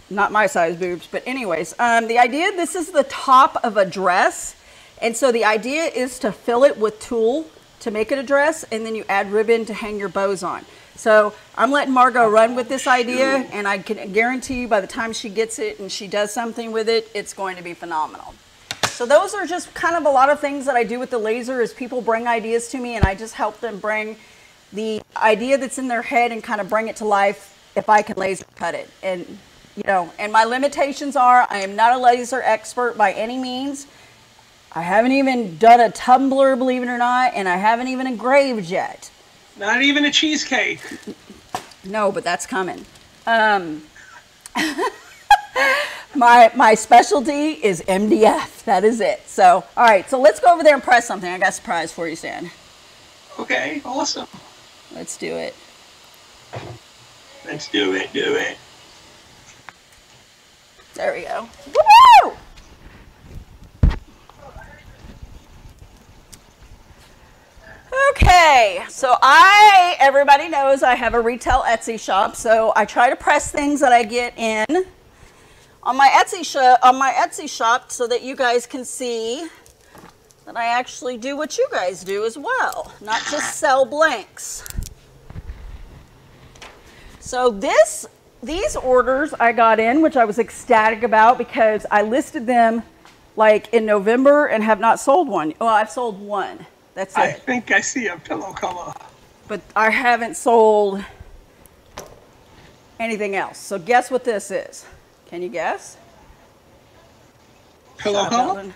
not my size boobs, but anyways, the idea, this is the top of a dress, and so the idea is to fill it with tulle to make it a dress, and then you add ribbon to hang your bows on. So I'm letting Margot run with this idea, and I can guarantee you by the time she gets it and she does something with it, it's going to be phenomenal. So those are just kind of a lot of things that I do with the laser is people bring ideas to me, and I just help them bring the idea that's in their head and kind of bring it to life if I can laser cut it. And, you know, and my limitations are I am not a laser expert by any means. I haven't even done a tumbler, believe it or not, and I haven't even engraved yet. Not even a cheesecake. No, but that's coming. My specialty is MDF. That is it. So, all right. So let's go over there and press something. I got a surprise for you, Stan. Okay, awesome. Let's do it. Let's do it. Do it. There we go. Woo! Okay, so everybody knows I have a retail Etsy shop, so I try to press things that I get in on my Etsy shop so that you guys can see that I actually do what you guys do as well, not just sell blanks. So these orders I got in, which I was ecstatic about because I listed them like in November and have not sold one. Well, I've sold one. That's it. I think I see a pillow color. But I haven't sold anything else. So guess what this is? Can you guess? Pillow color?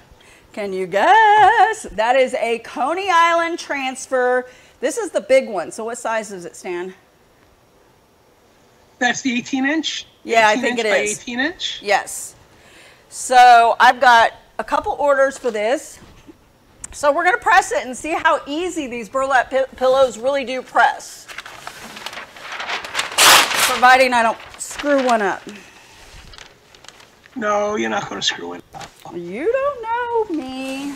Can you guess? That is a Coney Island transfer. This is the big one. So what size does it, Stan? That's the 18-inch? Yeah, I think it is. 18-inch? Yes. So I've got a couple orders for this. So we're going to press it and see how easy these burlap pillows really do press. Providing I don't screw one up. No, you're not going to screw it up. You don't know me.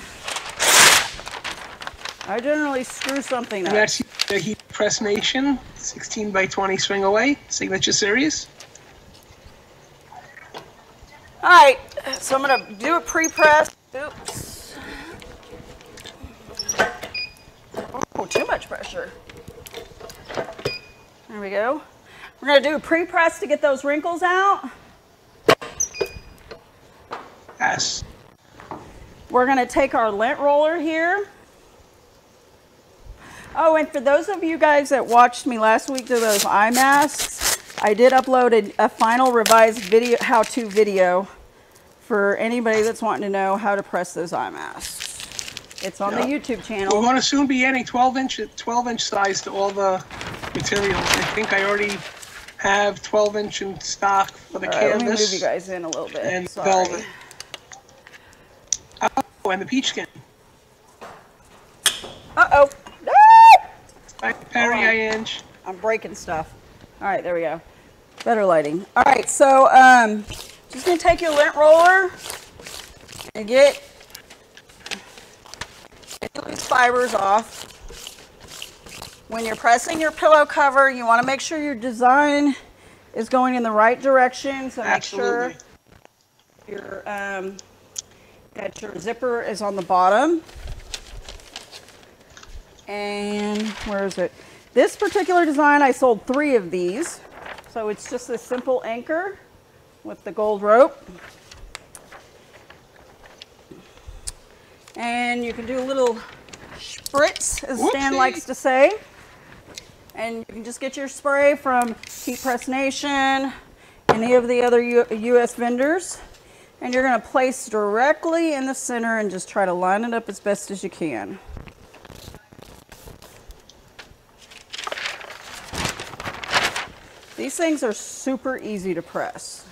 I generally screw something up. That's the Heat Press Nation 16 by 20 swing away signature series. All right, so I'm going to do a pre-press. Oops. Oh, too much pressure. There we go. We're going to do a pre-press to get those wrinkles out. Yes. We're going to take our lint roller here. Oh, and for those of you guys that watched me last week to those eye masks, I did upload a final revised video, how-to video for anybody that's wanting to know how to press those eye masks. It's on the YouTube channel. We're going to soon be adding 12-inch size to all the materials. I think I already have 12-inch in stock for the canvas. Let me move you guys in a little bit. And Sorry. velvet. Oh, and the peach skin. Uh-oh. Perry, Inch. I'm breaking stuff. All right, there we go. Better lighting. All right, so just going to take your lint roller and get these fibers off. When you're pressing your pillow cover, you want to make sure your design is going in the right direction. So make sure that your zipper is on the bottom. And where is it? This particular design, I sold 3 of these. So it's just a simple anchor with the gold rope. And you can do a little spritz, as Stan likes to say. And you can just get your spray from Heat Press Nation, any of the other US vendors. And you're going to place directly in the center and just try to line it up as best as you can. These things are super easy to press.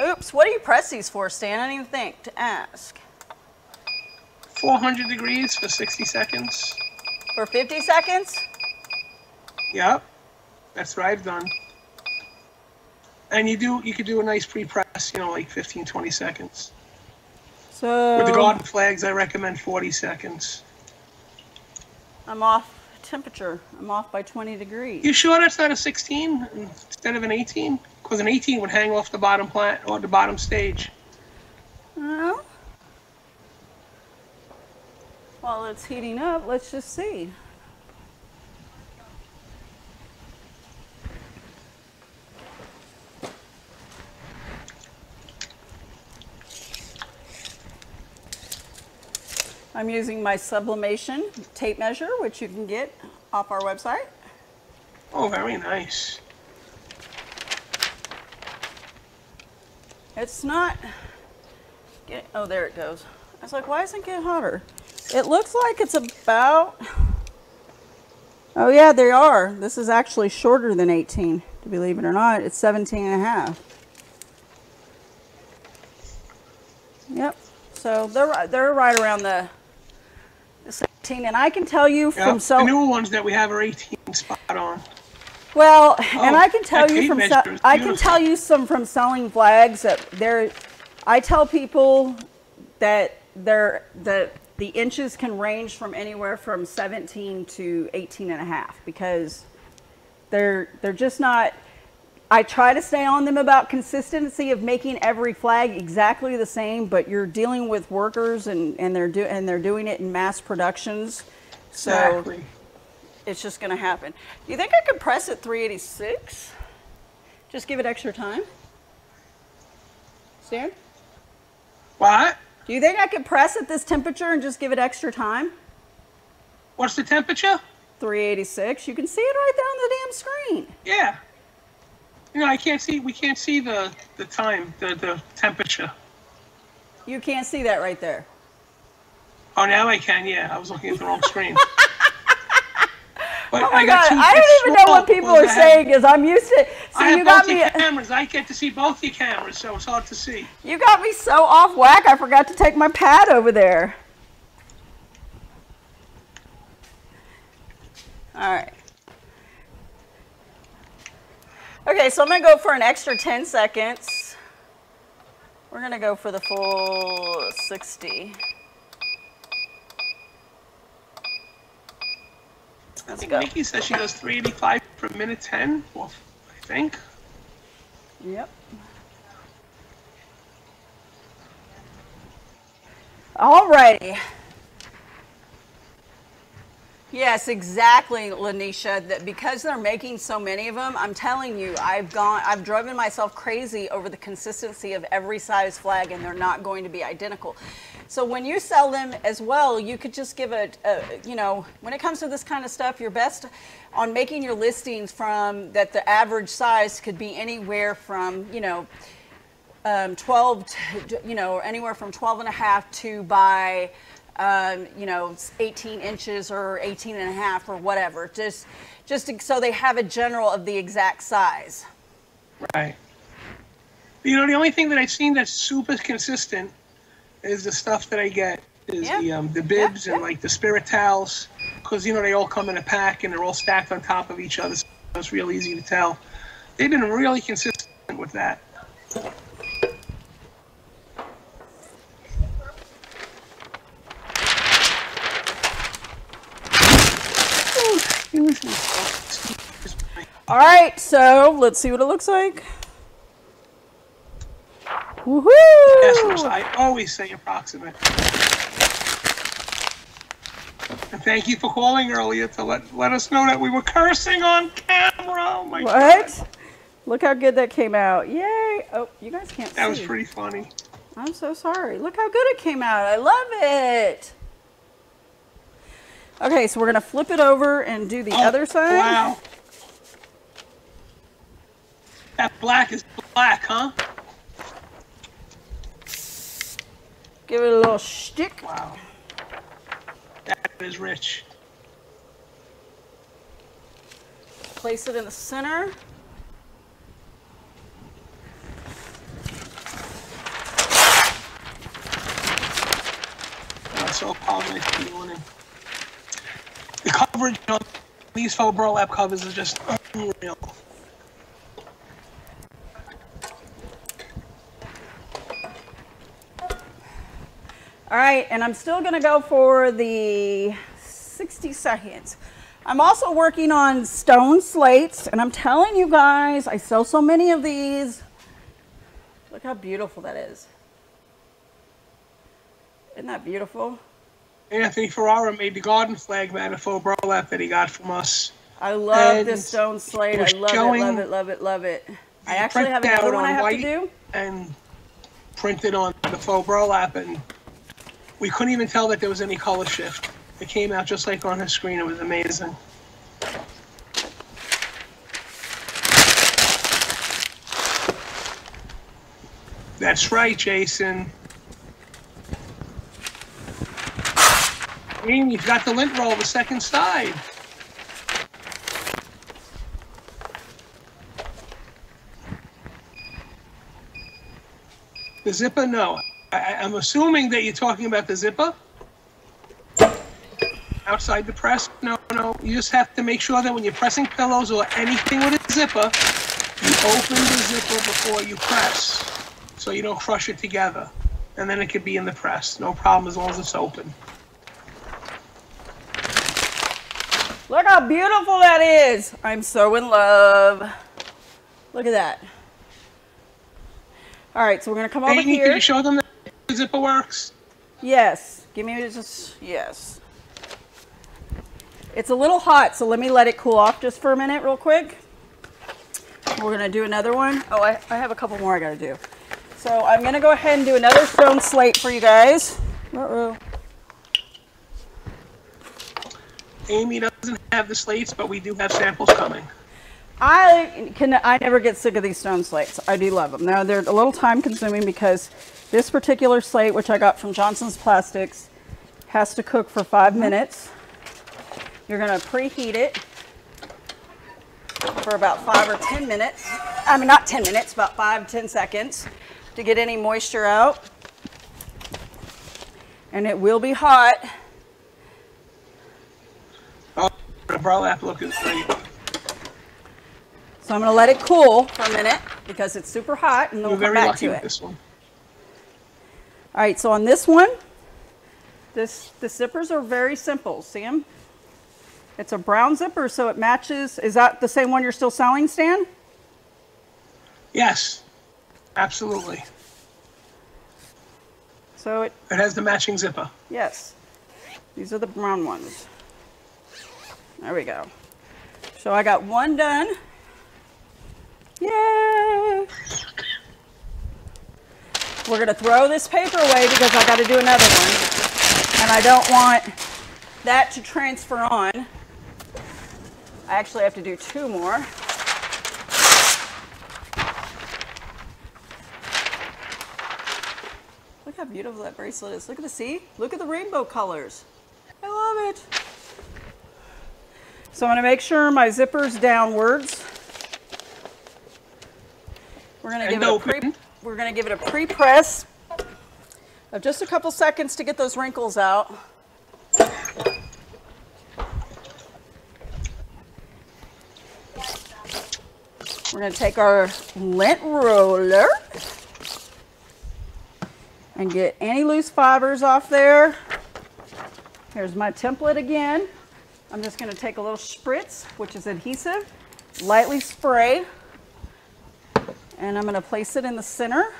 Oops, what do you press these for, Stan? I didn't even think to ask. 400 degrees for 60 seconds. For 50 seconds? Yep. That's what I've done. And you could do a nice pre-press, like 15, 20 seconds. So with the garden flags, I recommend 40 seconds. I'm off temperature. I'm off by 20 degrees. You sure that's not a 16 instead of an 18? Because an 18 would hang off the bottom plant or the bottom stage. Well, while it's heating up, let's just see. I'm using my Sublimation tape measure, which you can get off our website. Oh, very nice. It's not oh, there it goes. I was like, why isn't it getting hotter? It looks like it's about, oh yeah, they are. This is actually shorter than 18, to believe it or not. It's 17 and a half. Yep, so they're right around the 17, and I can tell you from the newer ones that we have are 18 spot on. Well, and I can tell you from selling flags that I tell people that the inches can range from anywhere from 17 to 18 and a half because they're just not. I try to stay on them about consistency of making every flag exactly the same, but you're dealing with workers and they're doing it in mass productions, so exactly. It's just going to happen. Do you think I could press at 386? Just give it extra time? Stan? What? Do you think I could press at this temperature and just give it extra time? What's the temperature? 386. You can see it right there on the damn screen. Yeah. I can't see. We can't see the time, the temperature. You can't see that right there. Oh, now I can. Yeah, I was looking at the wrong screen. But Oh my got God, two I don't even know what people are saying because I'm used to. I have both your cameras. I get to see both your cameras, so it's hard to see. You got me so off whack. I forgot to take my pad over there. All right. Okay, so I'm gonna go for an extra 10 seconds. We're gonna go for the full 60. Let's go. Nikki says she does 385 per minute 10. Well, I think. Yep. Alrighty. Yes, exactly, Lanisha. That because they're making so many of them, I'm telling you, I've driven myself crazy over the consistency of every size flag, and they're not going to be identical. So when you sell them as well, you could just give you know, when it comes to this kind of stuff, you're best on making your listings from that the average size could be anywhere from, you know, 12 to, you know, anywhere from 12 and a half to by, you know, 18 inches or 18 and a half or whatever, just so they have a general of the exact size. Right. You know, the only thing that I've seen that's super consistent is the stuff that I get is the bibs and like the spirit towels, because you know they all come in a pack and they're all stacked on top of each other, so it's real easy to tell. They've been really consistent with that. All right, so let's see what it looks like. Woohoo! Yes, I always say approximate. And thank you for calling earlier to let us know that we were cursing on camera. Oh my God. Look how good that came out. Yay! Oh, you guys can't see. That was pretty funny. I'm so sorry. Look how good it came out. I love it. Okay, so we're going to flip it over and do the other side. Wow. That black is black, huh? Give it a little shtick. Wow. That is rich. Place it in the center. That's so positive feeling. The coverage on these faux burlap covers is just unreal. All right, and I'm still going to go for the 60 seconds. I'm also working on stone slates, and I'm telling you guys, I sell so many of these. Look how beautiful that is. Isn't that beautiful? Anthony Ferrara made the garden flag out of faux burlap that he got from us. I love this stone slate. I love it, love it, love it, love it. I actually have another one I have to do. And printed on the faux burlap, and we couldn't even tell that there was any color shift. It came out just like on his screen. It was amazing. That's right, Jason. You've got the lint roll, the second side. The zipper, no. I'm assuming that you're talking about the zipper outside the press. No. You just have to make sure that when you're pressing pillows or anything with a zipper, you open the zipper before you press, so you don't crush it together, and then it could be in the press. No problem as long as it's open. Look how beautiful that is. I'm so in love. Look at that. All right, so we're going to come over here. Can you show them that the zipper works? Yes. Give me just, yes. It's a little hot, so let me let it cool off just for a minute real quick. We're going to do another one. Oh, I have a couple more I got to do. So I'm going to go ahead and do another stone slate for you guys. Uh-oh. Amy doesn't have the slates, but we do have samples coming. I never get sick of these stone slates. I do love them. Now, they're a little time consuming because this particular slate, which I got from Johnson's Plastics, has to cook for 5 minutes. You're going to preheat it. for about 5 or 10 minutes. I mean, not 10 minutes, about 5-10 seconds to get any moisture out. And it will be hot. Oh, the burlap looking great. So I'm going to let it cool for a minute because it's super hot, and then we'll come back to it. This one. All right, so on this one, the zippers are very simple. See them? It's a brown zipper, so it matches. Is that the same one you're still selling, Stan? Yes, absolutely. So it has the matching zipper. Yes. These are the brown ones. There we go. So I got one done. Yay! We're going to throw this paper away because I got to do another one. And I don't want that to transfer on. I actually have to do 2 more. Look how beautiful that bracelet is. Look at the sea. Look at the rainbow colors. I love it. So I'm going to make sure my zipper's downwards. We're going to give it a pre-press of just a couple seconds to get those wrinkles out. We're going to take our lint roller and get any loose fibers off there. Here's my template again. I'm just going to take a little spritz, which is adhesive, lightly spray, and I'm going to place it in the center.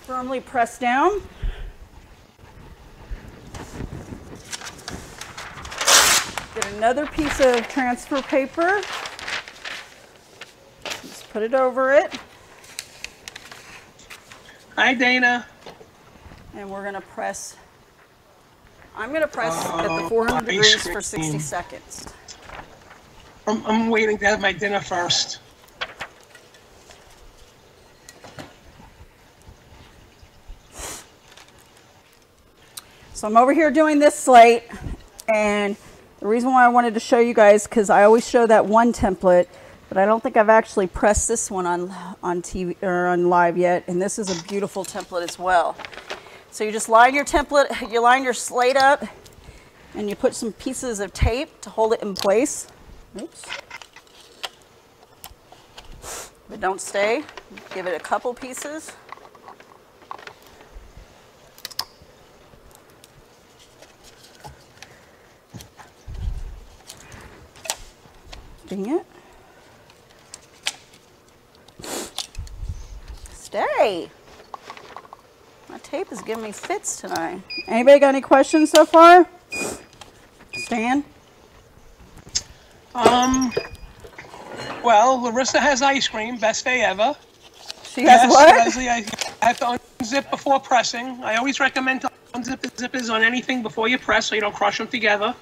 Firmly press down. Get another piece of transfer paper. Just put it over it. Hi, Dana. And we're going to press. I'm going to press at the 400 degrees for 60 seconds. I'm waiting to have my dinner first. So I'm over here doing this slate, and the reason why I wanted to show you guys, because I always show that one template, but I don't think I've actually pressed this one on TV or on live yet, and this is a beautiful template as well. So you just line your template, you line your slate up, and you put some pieces of tape to hold it in place. Oops. But don't stay. Give it a couple pieces. Dang it. Stay. My tape is giving me fits tonight. Anybody got any questions so far? Stan? Well, Larissa has ice cream. Best day ever. She has what? Leslie, I have to unzip before pressing. I always recommend to unzip the zippers on anything before you press so you don't crush them together.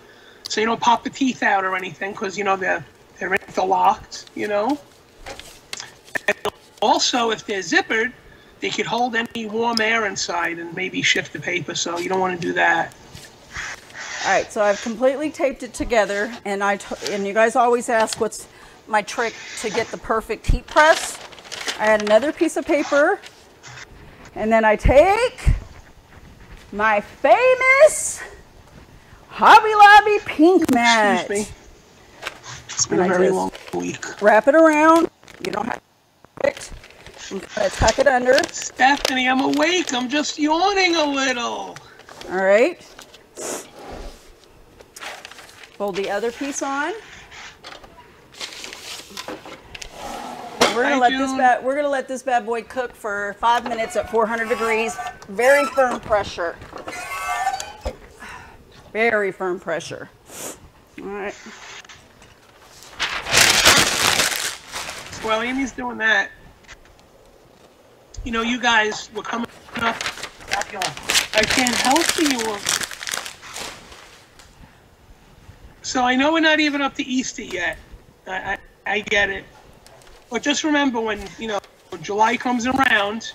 So you don't pop the teeth out or anything because, you know, they're interlocked, you know. And also, if they're zippered, they could hold any warm air inside and maybe shift the paper, so you don't want to do that. All right, so I've completely taped it together, and you guys always ask what's my trick to get the perfect heat press. I add another piece of paper, and then I take my famous Hobby Lobby pink mat. Excuse me. It's been a very long week. Wrap it around. You don't have to it. I'm going to tuck it under. Stephanie, I'm awake. I'm just yawning a little. All right. Fold the other piece on. We're gonna let this bad boy cook for 5 minutes at 400 degrees. Very firm pressure. Very firm pressure. All right. While Amy's doing that, you know, you guys were coming up. I can't help you. So I know we're not even up to Easter yet. I get it. But just remember when, you know, July comes around,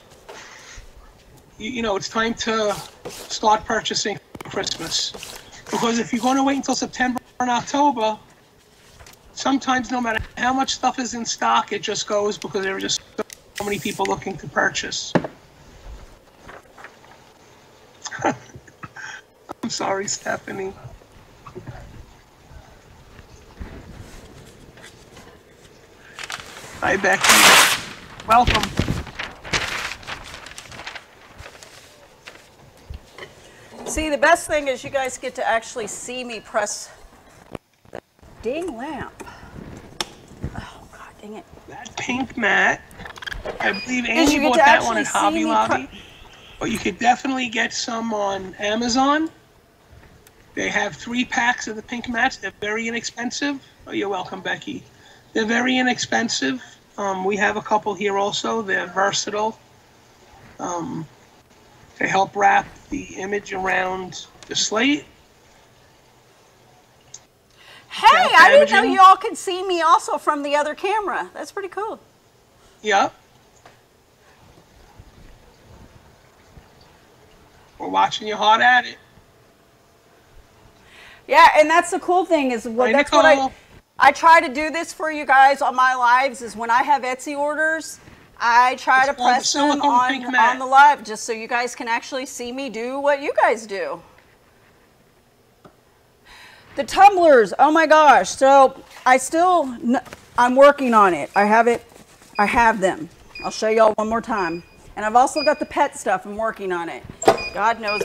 you know, it's time to start purchasing for Christmas. Because if you're going to wait until September and October, sometimes no matter how much stuff is in stock, it just goes because there are just so many people looking to purchase. I'm sorry, Stephanie. Hi, Becky. Welcome. See, the best thing is you guys get to actually see me press the dang lamp. Oh, God dang it. That pink mat, I believe you Angie get bought to that one actually at see Hobby me Lobby. But you could definitely get some on Amazon. They have 3 packs of the pink mats. They're very inexpensive. Oh, you're welcome, Becky. They're very inexpensive. We have a couple here also. They're versatile. They help wrap the image around the slate. Hey, I didn't know you all could see me also from the other camera. That's pretty cool. Yep. We're watching you hard at it. Yeah, and that's the cool thing is what that's what I try to do this for you guys on my lives is when I have Etsy orders, I try to press them on the live just so you guys can actually see me do what you guys do. The tumblers, oh my gosh. So I'm working on it. I have them. I'll show y'all one more time. And I've also got the pet stuff. I'm working on it. God knows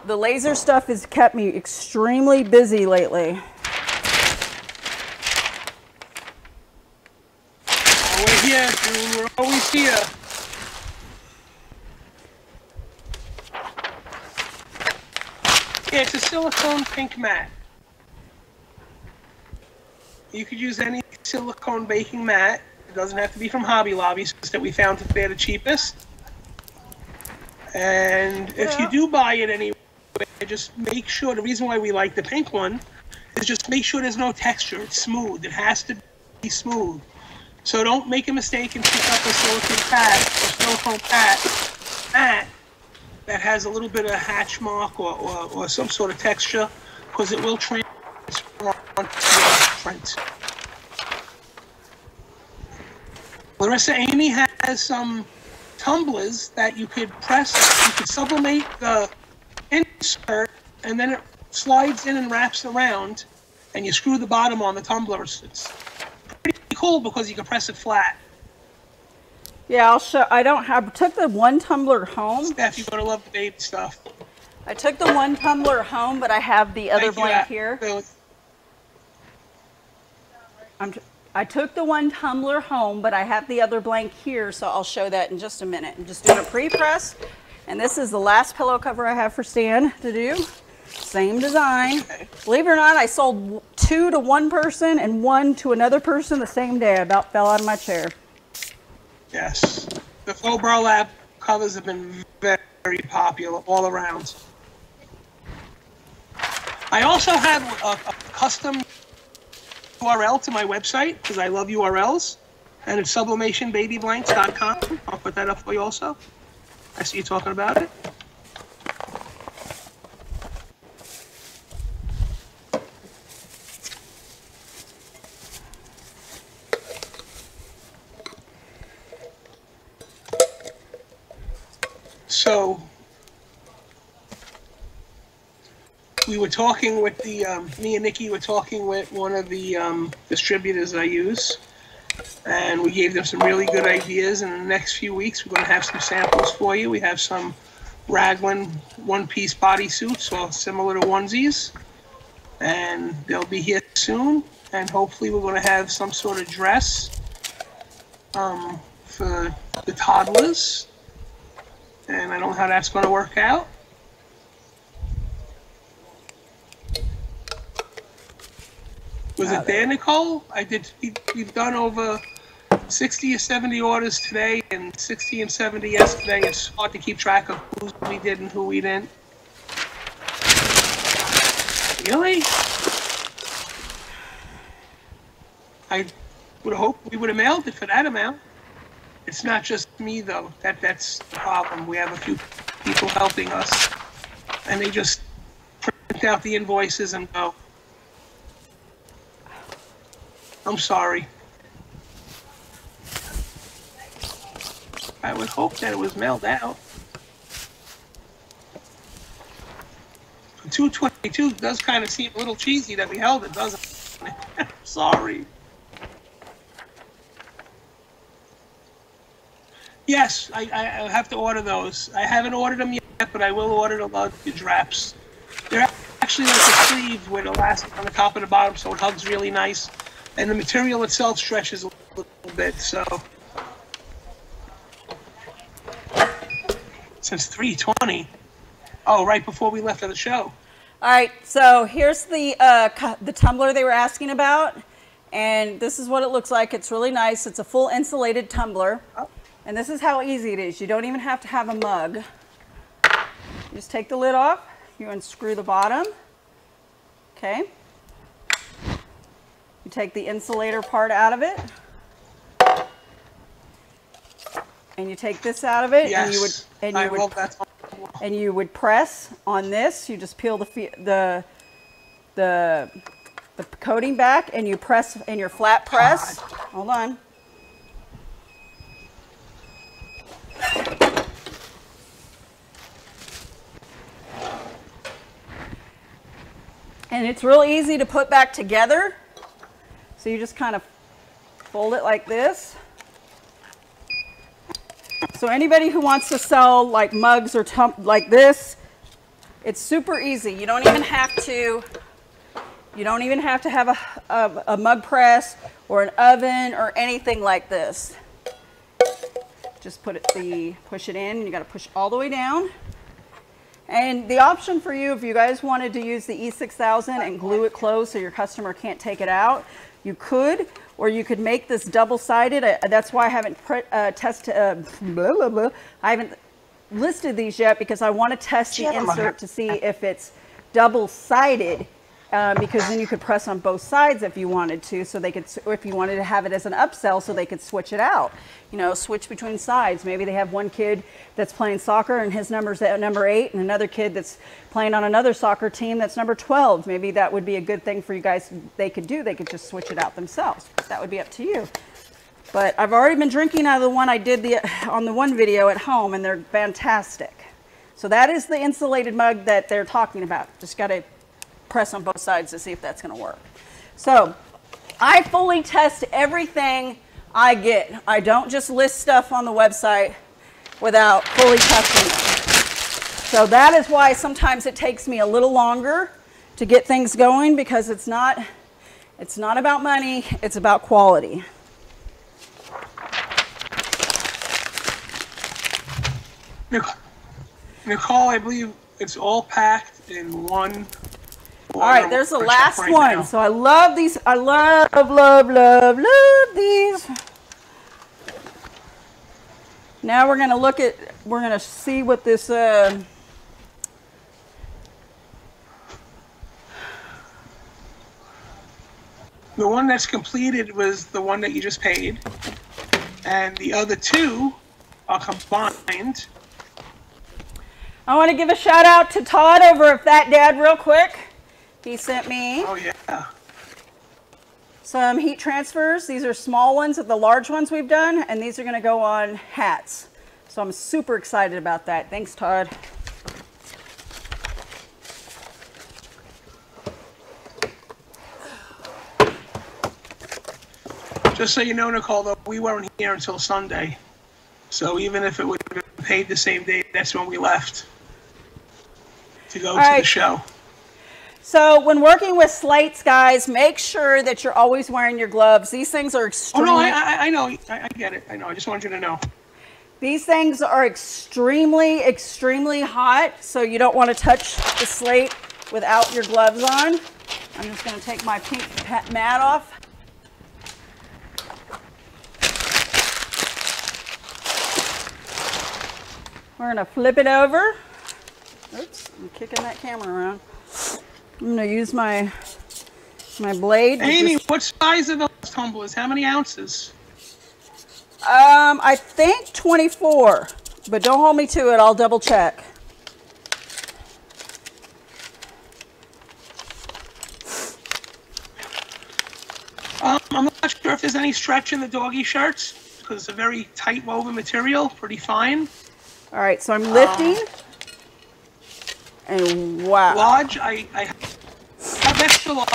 the laser stuff has kept me extremely busy lately. Always here, June. We're always here. Yeah, it's a silicone pink mat. You could use any silicone baking mat. It doesn't have to be from Hobby Lobby, since that we found that they're the cheapest. And if you do buy it anyway, just make sure, the reason why we like the pink one is just make sure there's no texture. It's smooth. It has to be smooth. So don't make a mistake and pick up a silicone mat that has a little bit of hatch mark or some sort of texture, because it will transfer onto the print. Larissa, Amy has some tumblers that you could press. You could sublimate the insert, and then it slides in and wraps around, and you screw the bottom on the tumbler. It's pretty cool because you can press it flat. Yeah, I'll show. I took the one tumbler home. Steph, you're gonna love the baby stuff. I took the one tumbler home, but I have the other blank here. I took the one tumbler home, but I have the other blank here, so I'll show that in just a minute. I'm just doing a pre-press, and this is the last pillow cover I have for Stan to do. Same design. Okay. Believe it or not, I sold 2 to one person and 1 to another person the same day. I about fell out of my chair. Yes. The faux burlap covers have been very popular all around. I also have a custom URL to my website, because I love URLs, and it's sublimationbabyblanks.com. I'll put that up for you also. I see you talking about it. So we were talking with the, me and Nikki were talking with one of the distributors I use, and we gave them some really good ideas. And in the next few weeks, we're going to have some samples for you. We have some raglan one-piece bodysuits, or similar to onesies, and they'll be here soon. And hopefully we're going to have some sort of dress for the toddlers. And I don't know how that's going to work out. Was it there, Nicole? We've done over 60 or 70 orders today and 60 and 70 yesterday. It's hard to keep track of who we did and who we didn't. Really? I would hope we would have mailed it for that amount. It's not just me, though. That's the problem. We have a few people helping us, and they just print print out the invoices and go. I'm sorry. I would hope that it was mailed out. $2.22 does kind of seem a little cheesy that we held it, doesn't it? Sorry. Yes, I have to order those. I haven't ordered them yet, but I will order the luggage wraps. They're actually like a sleeve with elastic on the top and the bottom, so it hugs really nice. And the material itself stretches a little bit, so. Since 3:20. Oh, right before we left for the show. All right, so here's the tumbler they were asking about. And this is what it looks like. It's really nice. It's a full insulated tumbler. And this is how easy it is. You don't even have to have a mug. You just take the lid off. You unscrew the bottom. Okay. You take the insulator part out of it. And you take this out of it. Yes, and you would press on this. You just peel the coating back, and you press in your flat press. God. Hold on. And it's real easy to put back together. So you just kind of fold it like this. So anybody who wants to sell like mugs or like this, it's super easy. You don't even have to have a mug press or an oven or anything like this. Just push it in. You got to push all the way down. And the option for you, if you guys wanted to use the E6000 and glue it closed so your customer can't take it out, you could, or you could make this double-sided. That's why I haven't I haven't listed these yet, because I want to test the insert to see if it's double-sided, because then you could press on both sides if you wanted to, so they could, or if you wanted to have it as an upsell, so they could switch it out. You know, switch between sides. Maybe they have one kid that's playing soccer and his number's at number 8, and another kid that's playing on another soccer team that's number 12. Maybe that would be a good thing for you guys. They could just switch it out themselves. That would be up to you. But I've already been drinking out of the one I did on the one video at home, and they're fantastic. So that is the insulated mug that they're talking about. Just got to press on both sides to see if that's going to work. So I fully test everything I get. I don't just list stuff on the website without fully testing it. So that is why sometimes it takes me a little longer to get things going, because it's not about money, it's about quality. Nicole, I believe it's all packed in one. All right, there's the last one. Now. So I love these. I love these. Now we're going to see what this, the one that's completed was the one that you just paid. And the other two are combined. I want to give a shout out to Todd over at Fat Dad real quick. He sent me some heat transfers. These are small ones of the large ones we've done, and these are going to go on hats. So I'm super excited about that. Thanks, Todd. Just so you know, Nicole, though, we weren't here until Sunday. So even if it would have been paid the same day, that's when we left to go to the show. So when working with slates, guys, make sure that you're always wearing your gloves. These things are extremely... Oh, no, I know. I get it. I know. I just wanted you to know. These things are extremely, extremely hot, so you don't want to touch the slate without your gloves on. I'm just going to take my pink mat off. We're going to flip it over. Oops, I'm kicking that camera around. I'm going to use my blade. Amy, what size are those tumblers? How many ounces? I think 24, but don't hold me to it. I'll double check. I'm not sure if there's any stretch in the doggy shirts because it's a very tight woven material, pretty fine. All right, so I'm lifting. And wow. Large, I have extra large.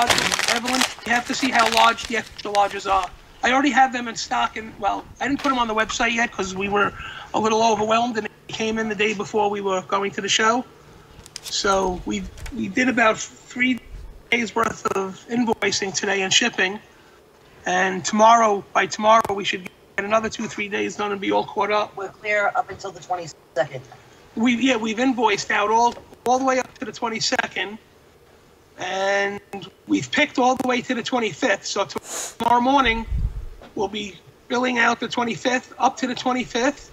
Evelyn, you have to see how large the extra larges are. I already have them in stock, and well, I didn't put them on the website yet because we were a little overwhelmed, and it came in the day before we were going to the show. So we did about 3 days worth of invoicing today and shipping, and by tomorrow we should get another 2-3 days done and be all caught up. We're clear up until the 22nd. We've invoiced out all the way up to the 22nd, and we've picked all the way to the 25th. So tomorrow morning we'll be billing out the 25th up to the 25th,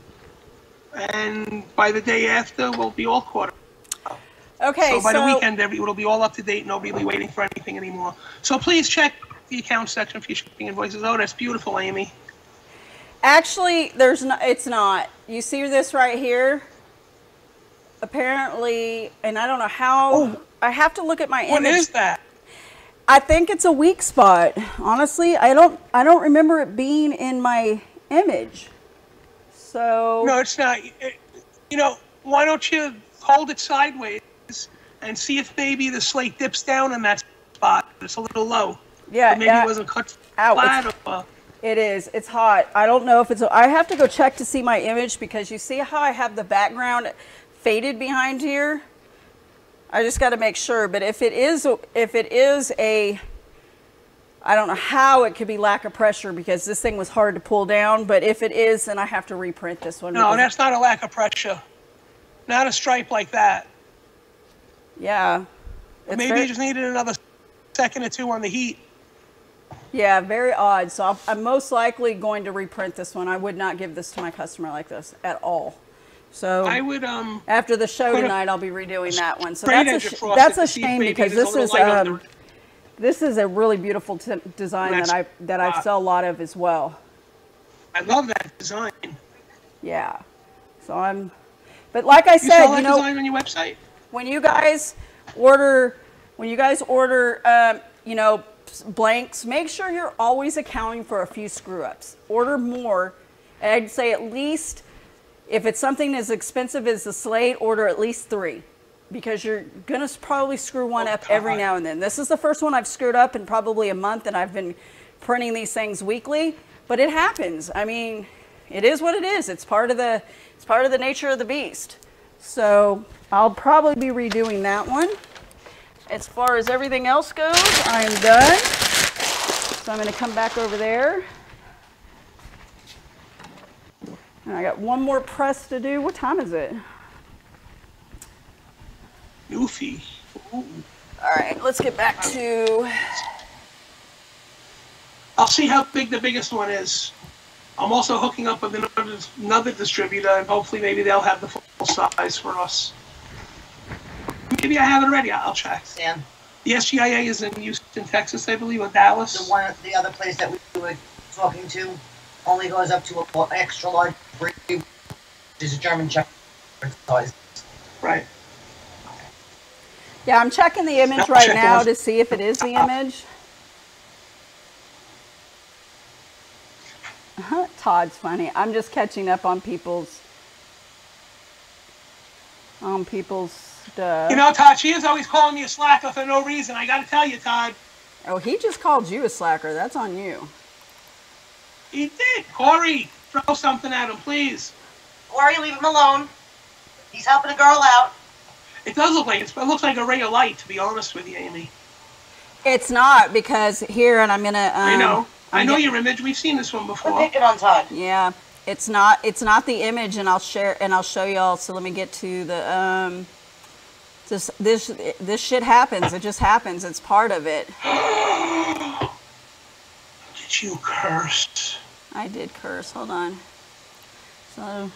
and by the day after we'll be all caught up. Okay, so by the weekend, it'll be all up to date. Nobody will be waiting for anything anymore. So please check the account section for your shipping invoices. Oh, that's beautiful, Amy. Actually, it's not. You see this right here? Apparently, and I don't know how. Oh, I have to look at my image. What is that? I think it's a weak spot. Honestly, I don't remember it being in my image. So no, it's not. Why don't you hold it sideways and see if maybe the slate dips down in that spot? It's a little low. Yeah, maybe it wasn't cut flat. It is. It's hot. I don't know if it's. I have to go check to see my image because you see how I have the background faded behind here. I just got to make sure. But if it is a, I don't know how it could be lack of pressure because this thing was hard to pull down. But if it is, then I have to reprint this one. No, that's not a lack of pressure. Not a stripe like that. Yeah. Maybe you just needed another second or two on the heat. Yeah, very odd. So I'm most likely going to reprint this one. I would not give this to my customer like this at all. So I would after the show tonight, I'll be redoing that one. So that's a shame because this is a really beautiful design that I sell a lot of as well. I love that design. Yeah. So but like I said, you know, design on your website. When you guys order, you know, blanks, make sure you're always accounting for a few screw ups. Order more, and I'd say at least. If it's something as expensive as the slate, order at least 3 because you're going to probably screw one up every now and then. This is the first one I've screwed up in probably a month, and I've been printing these things weekly, but it happens. I mean, it is what it is. It's part of the nature of the beast. So I'll probably be redoing that one. As far as everything else goes, I'm done. So I'm going to come back over there. And I got one more press to do. What time is it? Goofy. All right, let's get back to... I'll see how big the biggest one is. I'm also hooking up with another distributor, and hopefully maybe they'll have the full size for us. Maybe I have it already. I'll check. Stan. The SGIA is in Houston, Texas, I believe, or Dallas. The other place that we were talking to only goes up to an extra large breed, which is a German Shepherd size. Right. Yeah, I'm checking the image right now to see if it is the image. Todd's funny. I'm just catching up on people's stuff. You know, Todd, she is always calling me a slacker for no reason. I got to tell you, Todd. Oh, he just called you a slacker. That's on you. He did. Corey, throw something at him, please. Corey, leave him alone. He's helping a girl out. It does look like it looks like a ray of light, to be honest with you, Amy. It's not because here, and I'm gonna. I know. I know your image. We've seen this one before. We're picking on Todd. Yeah, it's not. It's not the image, and I'll show y'all. So let me get to the This shit happens. It just happens. It's part of it. Did you curse? I did curse. Hold on. So,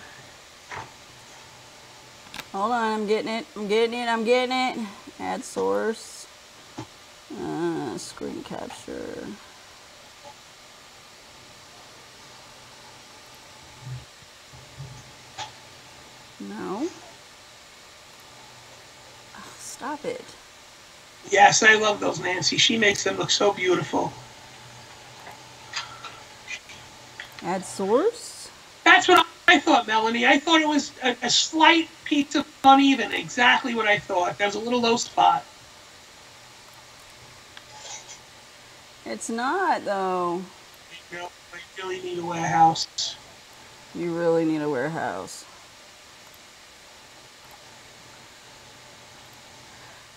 hold on. I'm getting it. I'm getting it. I'm getting it. Add source. Screen capture. No. Oh, stop it. Yes, I love those, Nancy. She makes them look so beautiful. Add source. That's what I thought, Melanie. I thought it was a slight piece of uneven. Exactly what I thought. There was a little low spot. It's not, though. You know, I really need a warehouse. You really need a warehouse.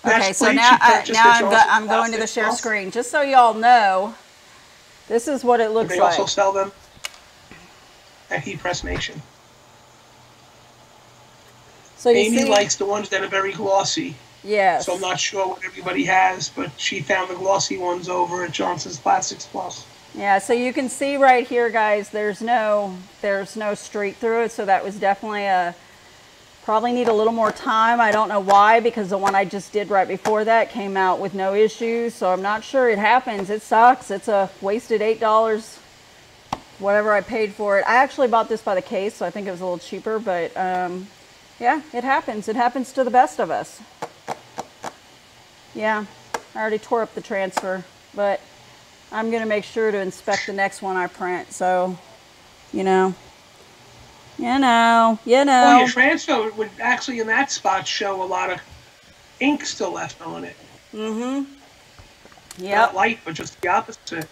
Okay, so now I'm going to the share screen. Just so y'all know, this is what it looks like. They also sell them at Heat Press Nation. So Amy likes the ones that are very glossy. Yes. So I'm not sure what everybody has, but she found the glossy ones over at Johnson's Plastics Plus. Yeah, so you can see right here, guys, there's no streak through it, so that was definitely probably need a little more time. I don't know why, because the one I just did right before that came out with no issues, so I'm not sure. It happens. It sucks. It's a wasted $8, whatever I paid for it. I actually bought this by the case, so I think it was a little cheaper, but yeah, it happens. It happens to the best of us. Yeah, I already tore up the transfer, but I'm going to make sure to inspect the next one I print, so, you know. Well, your transfer would actually in that spot show a lot of ink still left on it. Mm-hmm. Yeah. Not light, but just the opposite.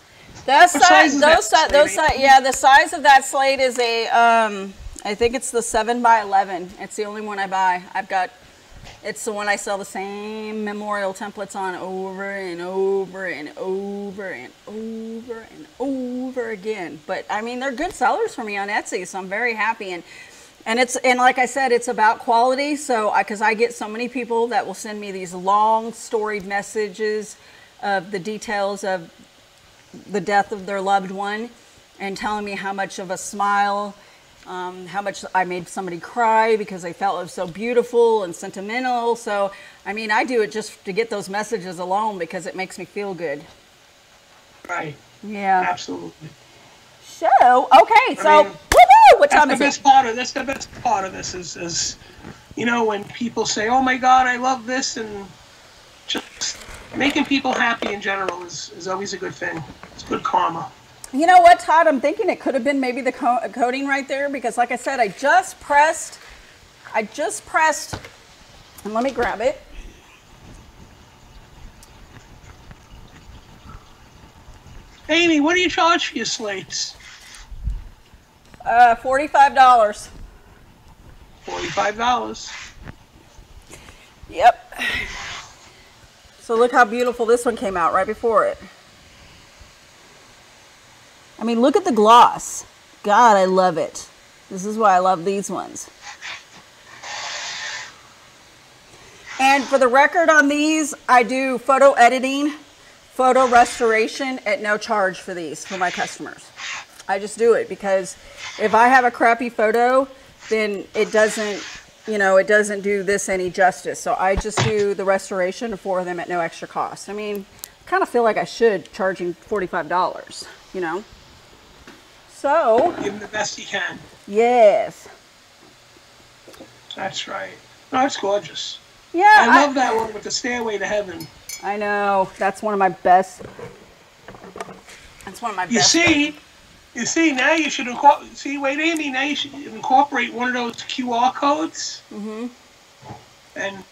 Yeah, the size of that slate is a, I think it's the 7x11. It's the only one I buy. It's the one I sell the same memorial templates on over and over and over and over and over again. But I mean, they're good sellers for me on Etsy, so I'm very happy. And like I said, it's about quality. So because I get so many people that will send me these long storied messages of the details of the death of their loved one and telling me how much of a smile, how much I made somebody cry because they felt it was so beautiful and sentimental. So, I mean, I do it just to get those messages alone because it makes me feel good. Right. Yeah. Absolutely. So, okay, so, woo-hoo, what time is it? That's the best part of this is, you know, when people say, oh my God, I love this, and just making people happy in general is always a good thing. It's good karma. You know what, Todd? I'm thinking it could have been maybe the coating right there because, like I said, I just pressed, and let me grab it. Amy, what do you charge for your slates? $45. $45. Yep. So look how beautiful this one came out right before it. I mean, look at the gloss. God, I love it. This is why I love these ones. And for the record on these, I do photo editing, photo restoration at no charge for these, for my customers. I just do it because if I have a crappy photo, then it doesn't, you know, it doesn't do this any justice. So I just do the restoration for them at no extra cost. I mean, I kind of feel like I should charging $45, you know. So give them the best you can. Yes. That's right. No, it's gorgeous. Yeah. I love that one with the Stairway to Heaven. I know. That's one of my best. That's one of my best. You see, now you should incorporate. See, wait, Amy. Now you should incorporate one of those QR codes. Mm-hmm. And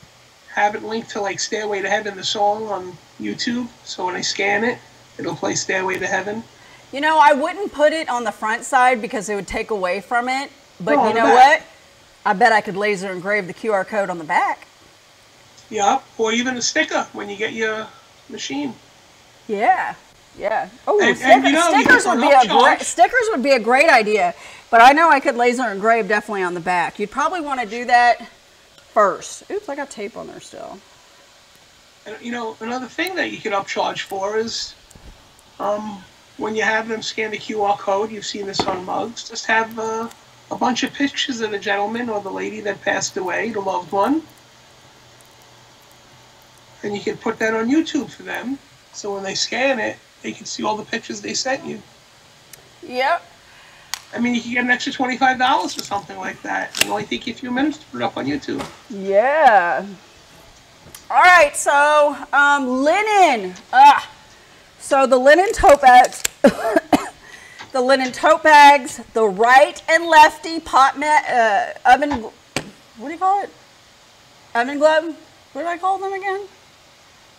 have it linked to like Stairway to Heaven, the song on YouTube. So when I scan it, it'll play Stairway to Heaven. You know, I wouldn't put it on the front side because it would take away from it. But you know what? I bet I could laser engrave the QR code on the back. Yep, or even a sticker when you get your machine. Yeah, yeah. Oh, stickers would be a great idea. But I know I could laser engrave definitely on the back. You'd probably want to do that first. Oops, I got tape on there still. And, you know, another thing that you could upcharge for is when you have them scan the QR code, you've seen this on mugs, just have a bunch of pictures of the gentleman or the lady that passed away, the loved one. And you can put that on YouTube for them. So when they scan it, they can see all the pictures they sent you. Yep. I mean, you can get an extra $25 for something like that. It only take you a few minutes to put it up on YouTube. Yeah. All right, so linen. So the linen tote bags, the linen tote bags, the right and lefty pot mat, oven, what do you call it? Oven glove? What did I call them again?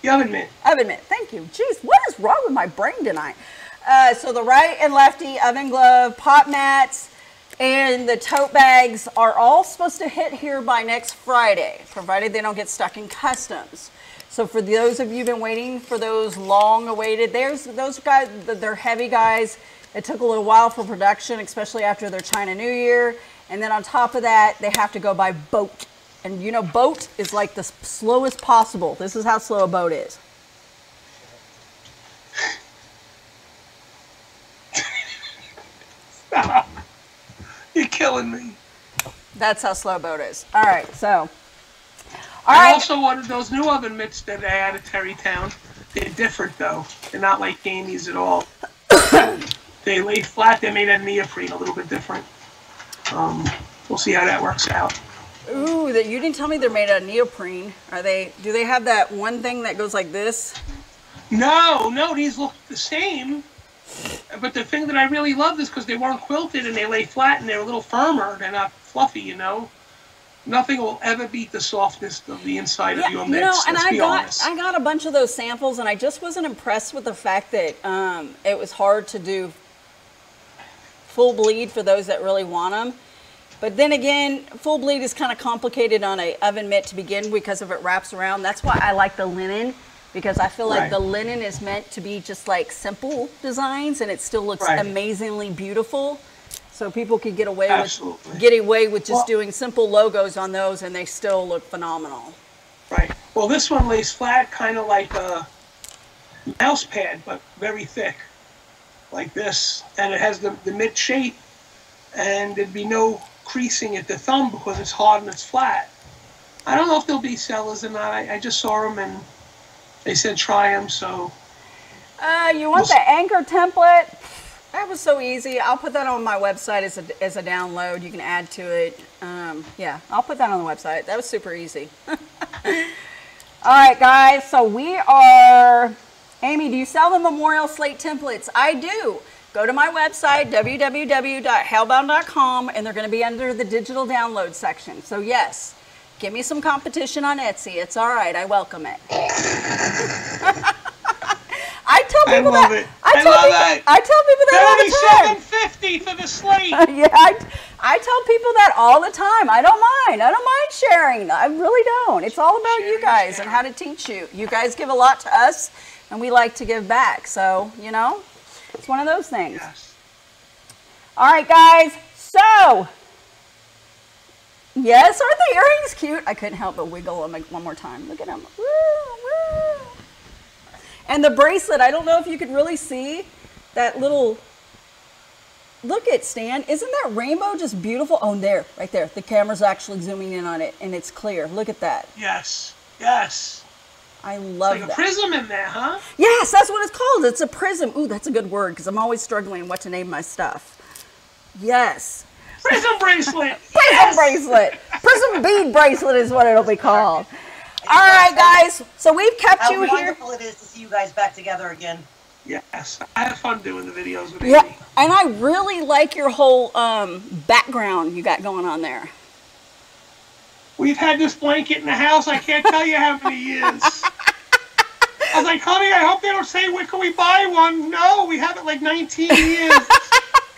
The oven mitt. Oven mitt, thank you. Jeez, what is wrong with my brain tonight? So the right and lefty oven glove, pot mats, and the tote bags are all supposed to hit here by next Friday, provided they don't get stuck in customs. So for those of you who've been waiting for those long-awaited, those guys, they're heavy guys. It took a little while for production, especially after their China New Year. And then on top of that, they have to go by boat. And you know, boat is like the slowest possible. This is how slow a boat is. Stop. You're killing me. That's how slow a boat is. All right, so. I also wanted those new oven mitts that they had at Terrytown. They're different, though. They're not like Amy's at all. They lay flat. They're made out of neoprene, a little bit different. We'll see how that works out. Ooh, that you didn't tell me they're made out of neoprene. Are they? Do they have that one thing that goes like this? No, these look the same. But the thing that I really loved is because they weren't quilted and they lay flat and they're a little firmer. They're not fluffy, you know. Nothing will ever beat the softness of the inside of your mitts. You know, and honest. I got a bunch of those samples, and I just wasn't impressed with the fact that it was hard to do full bleed for those that really want them. But then again, full bleed is kind of complicated on an oven mitt to begin because if it wraps around. That's why I like the linen, because I feel like the linen is meant to be just like simple designs, and it still looks amazingly beautiful. So people could get away with just doing simple logos on those, and they still look phenomenal. Right. Well, this one lays flat, kind of like a mouse pad, but very thick, like this. And it has the mitt shape, and there'd be no creasing at the thumb because it's hard and it's flat. I don't know if there'll be sellers or not. I just saw them, and they said try them, so. You want the anchor template? That was so easy. I'll put that on my website as a download. You can add to it. Yeah, I'll put that on the website. That was super easy. All right, guys. So we are... Amy, do you sell the memorial slate templates? I do. Go to my website, www.halebound.com, and they're going to be under the digital download section. So yes, give me some competition on Etsy. It's all right. I welcome it. I tell people I love it. I tell people that all the time. $7.50 for the slate. Yeah, I tell people that all the time. I don't mind. I don't mind sharing. I really don't. It's all about you guys and how to teach you. You guys give a lot to us, and we like to give back. So, you know, it's one of those things. Yes. All right, guys. So, yes, aren't the earrings cute? I couldn't help but wiggle them one more time. Look at them. Woo, woo. And the bracelet, I don't know if you could really see that little, look at Stan, isn't that rainbow just beautiful? Oh, there, right there. The camera's actually zooming in on it and it's clear. Look at that. Yes, yes. I love like that. A prism in there, huh? Yes, that's what it's called. It's a prism. Ooh, that's a good word because I'm always struggling what to name my stuff. Yes. Prism bracelet. Prism bracelet. Prism bead bracelet is what it'll be called. All right, guys. So we've kept you here. How wonderful it is to see you guys back together again. Yes, I have fun doing the videos with Yeah, Amy. and I really like your whole background you got going on there. We've had this blanket in the house, I can't tell you how many years. I was like, honey, I hope they don't say, where can we buy one? No, we have it like 19 years.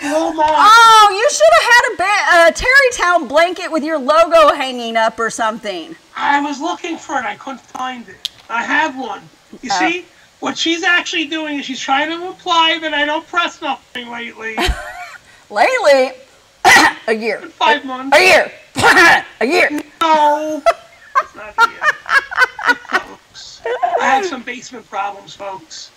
Oh, my. Oh, you should have had a Terrytown blanket with your logo hanging up or something. I was looking for it. I couldn't find it. I have one. You see, what she's actually doing is she's trying to imply that I don't press nothing lately. Lately? A year. 5 months. A year. A year. No. It's not a year. Folks. I had some basement problems, folks.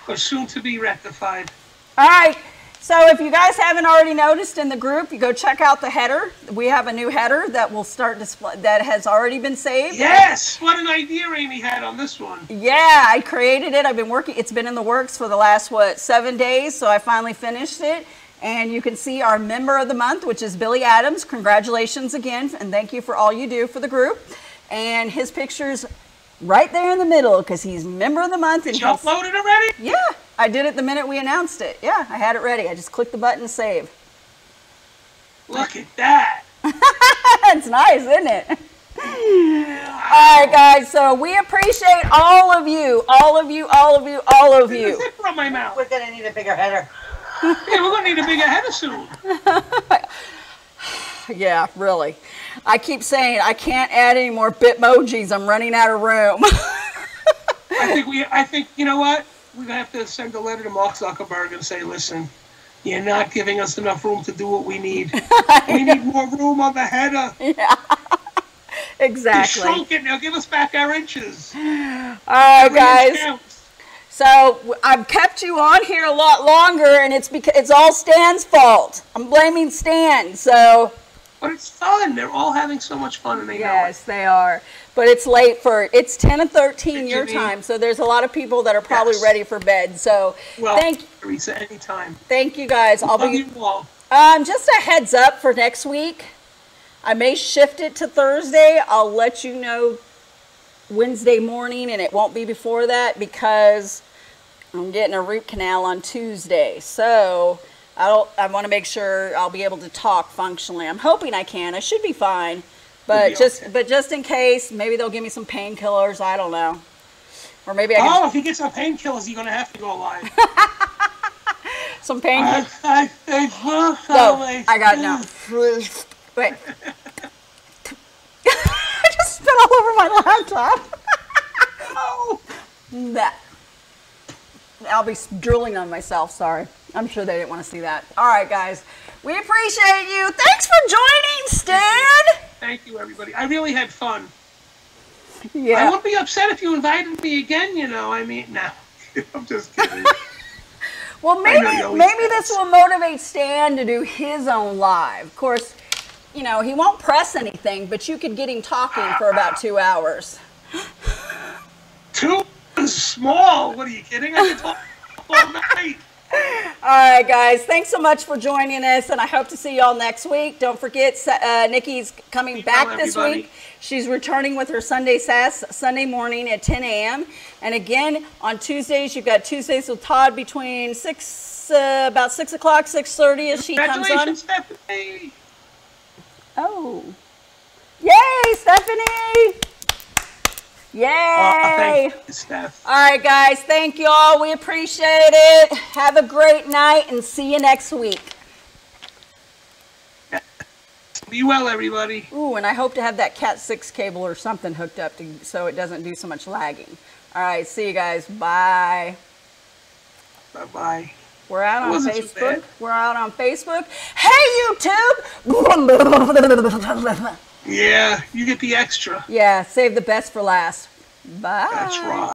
But soon to be rectified. All right. So if you guys haven't already noticed in the group, you go check out the header. We have a new header that will start display that has already been saved. Yes, what an idea Amy had on this one. Yeah, I created it. I've been working. It's been in the works for the last 7 days. So I finally finished it, and you can see our member of the month, which is Billy Adams. Congratulations again, and thank you for all you do for the group. And his picture's right there in the middle because he's member of the month. Did you upload it already? Yeah. I did it the minute we announced it. Yeah, I had it ready. I just clicked the button, save. Look at that. It's nice, isn't it? All right, guys. So we appreciate all of you, all of you, all of you, all of There's you. a zipper on my mouth. We're gonna need a bigger header. Yeah, we're gonna need a bigger header soon. Yeah, really. I keep saying I can't add any more Bitmojis. I'm running out of room. I think you know what? We're gonna have to send a letter to Mark Zuckerberg and say, listen, you're not giving us enough room to do what we need. We need more room on the header. Yeah. Exactly. You shrunk it now. Give us back our inches. All right, guys. So I've kept you on here a lot longer, and it's because it's all Stan's fault. I'm blaming Stan. So. But it's fun. They're all having so much fun, and they know it. They are. But it's late it's 10 and 13 your time, so there's a lot of people that are probably ready for bed. So well, thank Teresa, anytime. Thank you guys. Love you all. Just a heads up for next week. I may shift it to Thursday. I'll let you know Wednesday morning, and it won't be before that because I'm getting a root canal on Tuesday. So I want to make sure I'll be able to talk functionally. I'm hoping I can. I should be fine. But just in case, maybe they'll give me some painkillers. I don't know. Or maybe I can... Oh, if you get some painkillers, you're going to have to go live. Some painkillers. I got no. Wait. I just spit all over my laptop. Oh. That. I'll be drooling on myself. Sorry. I'm sure they didn't want to see that. All right, guys. We appreciate you. Thanks for joining, Stan. Thank you, everybody. I really had fun. Yeah. I wouldn't be upset if you invited me again, you know. I mean, no. I'm just kidding. Well, maybe this will motivate Stan to do his own live. Of course, you know, he won't press anything, but you could get him talking for about 2 hours. 2 is small. What are you kidding? I can talk all night. All right, guys. Thanks so much for joining us, and I hope to see you all next week. Don't forget, Nikki's coming back this week. She's returning with her Sunday Sass Sunday morning at 10 a.m. And again, on Tuesdays, you've got Tuesdays with Todd between about 6 o'clock, 6:30 as she comes on. Congratulations, Stephanie. Oh. Yay, Stephanie! Yay! Thank you, Steph. All right, guys. Thank you all. We appreciate it. Have a great night and see you next week. Be well, everybody. Ooh, and I hope to have that Cat 6 cable or something hooked up so it doesn't do so much lagging. All right. See you guys. Bye. Bye-bye. We're out on Facebook. We're out on Facebook. Hey, YouTube! Yeah, you get the extra. Yeah, save the best for last. Bye. That's right.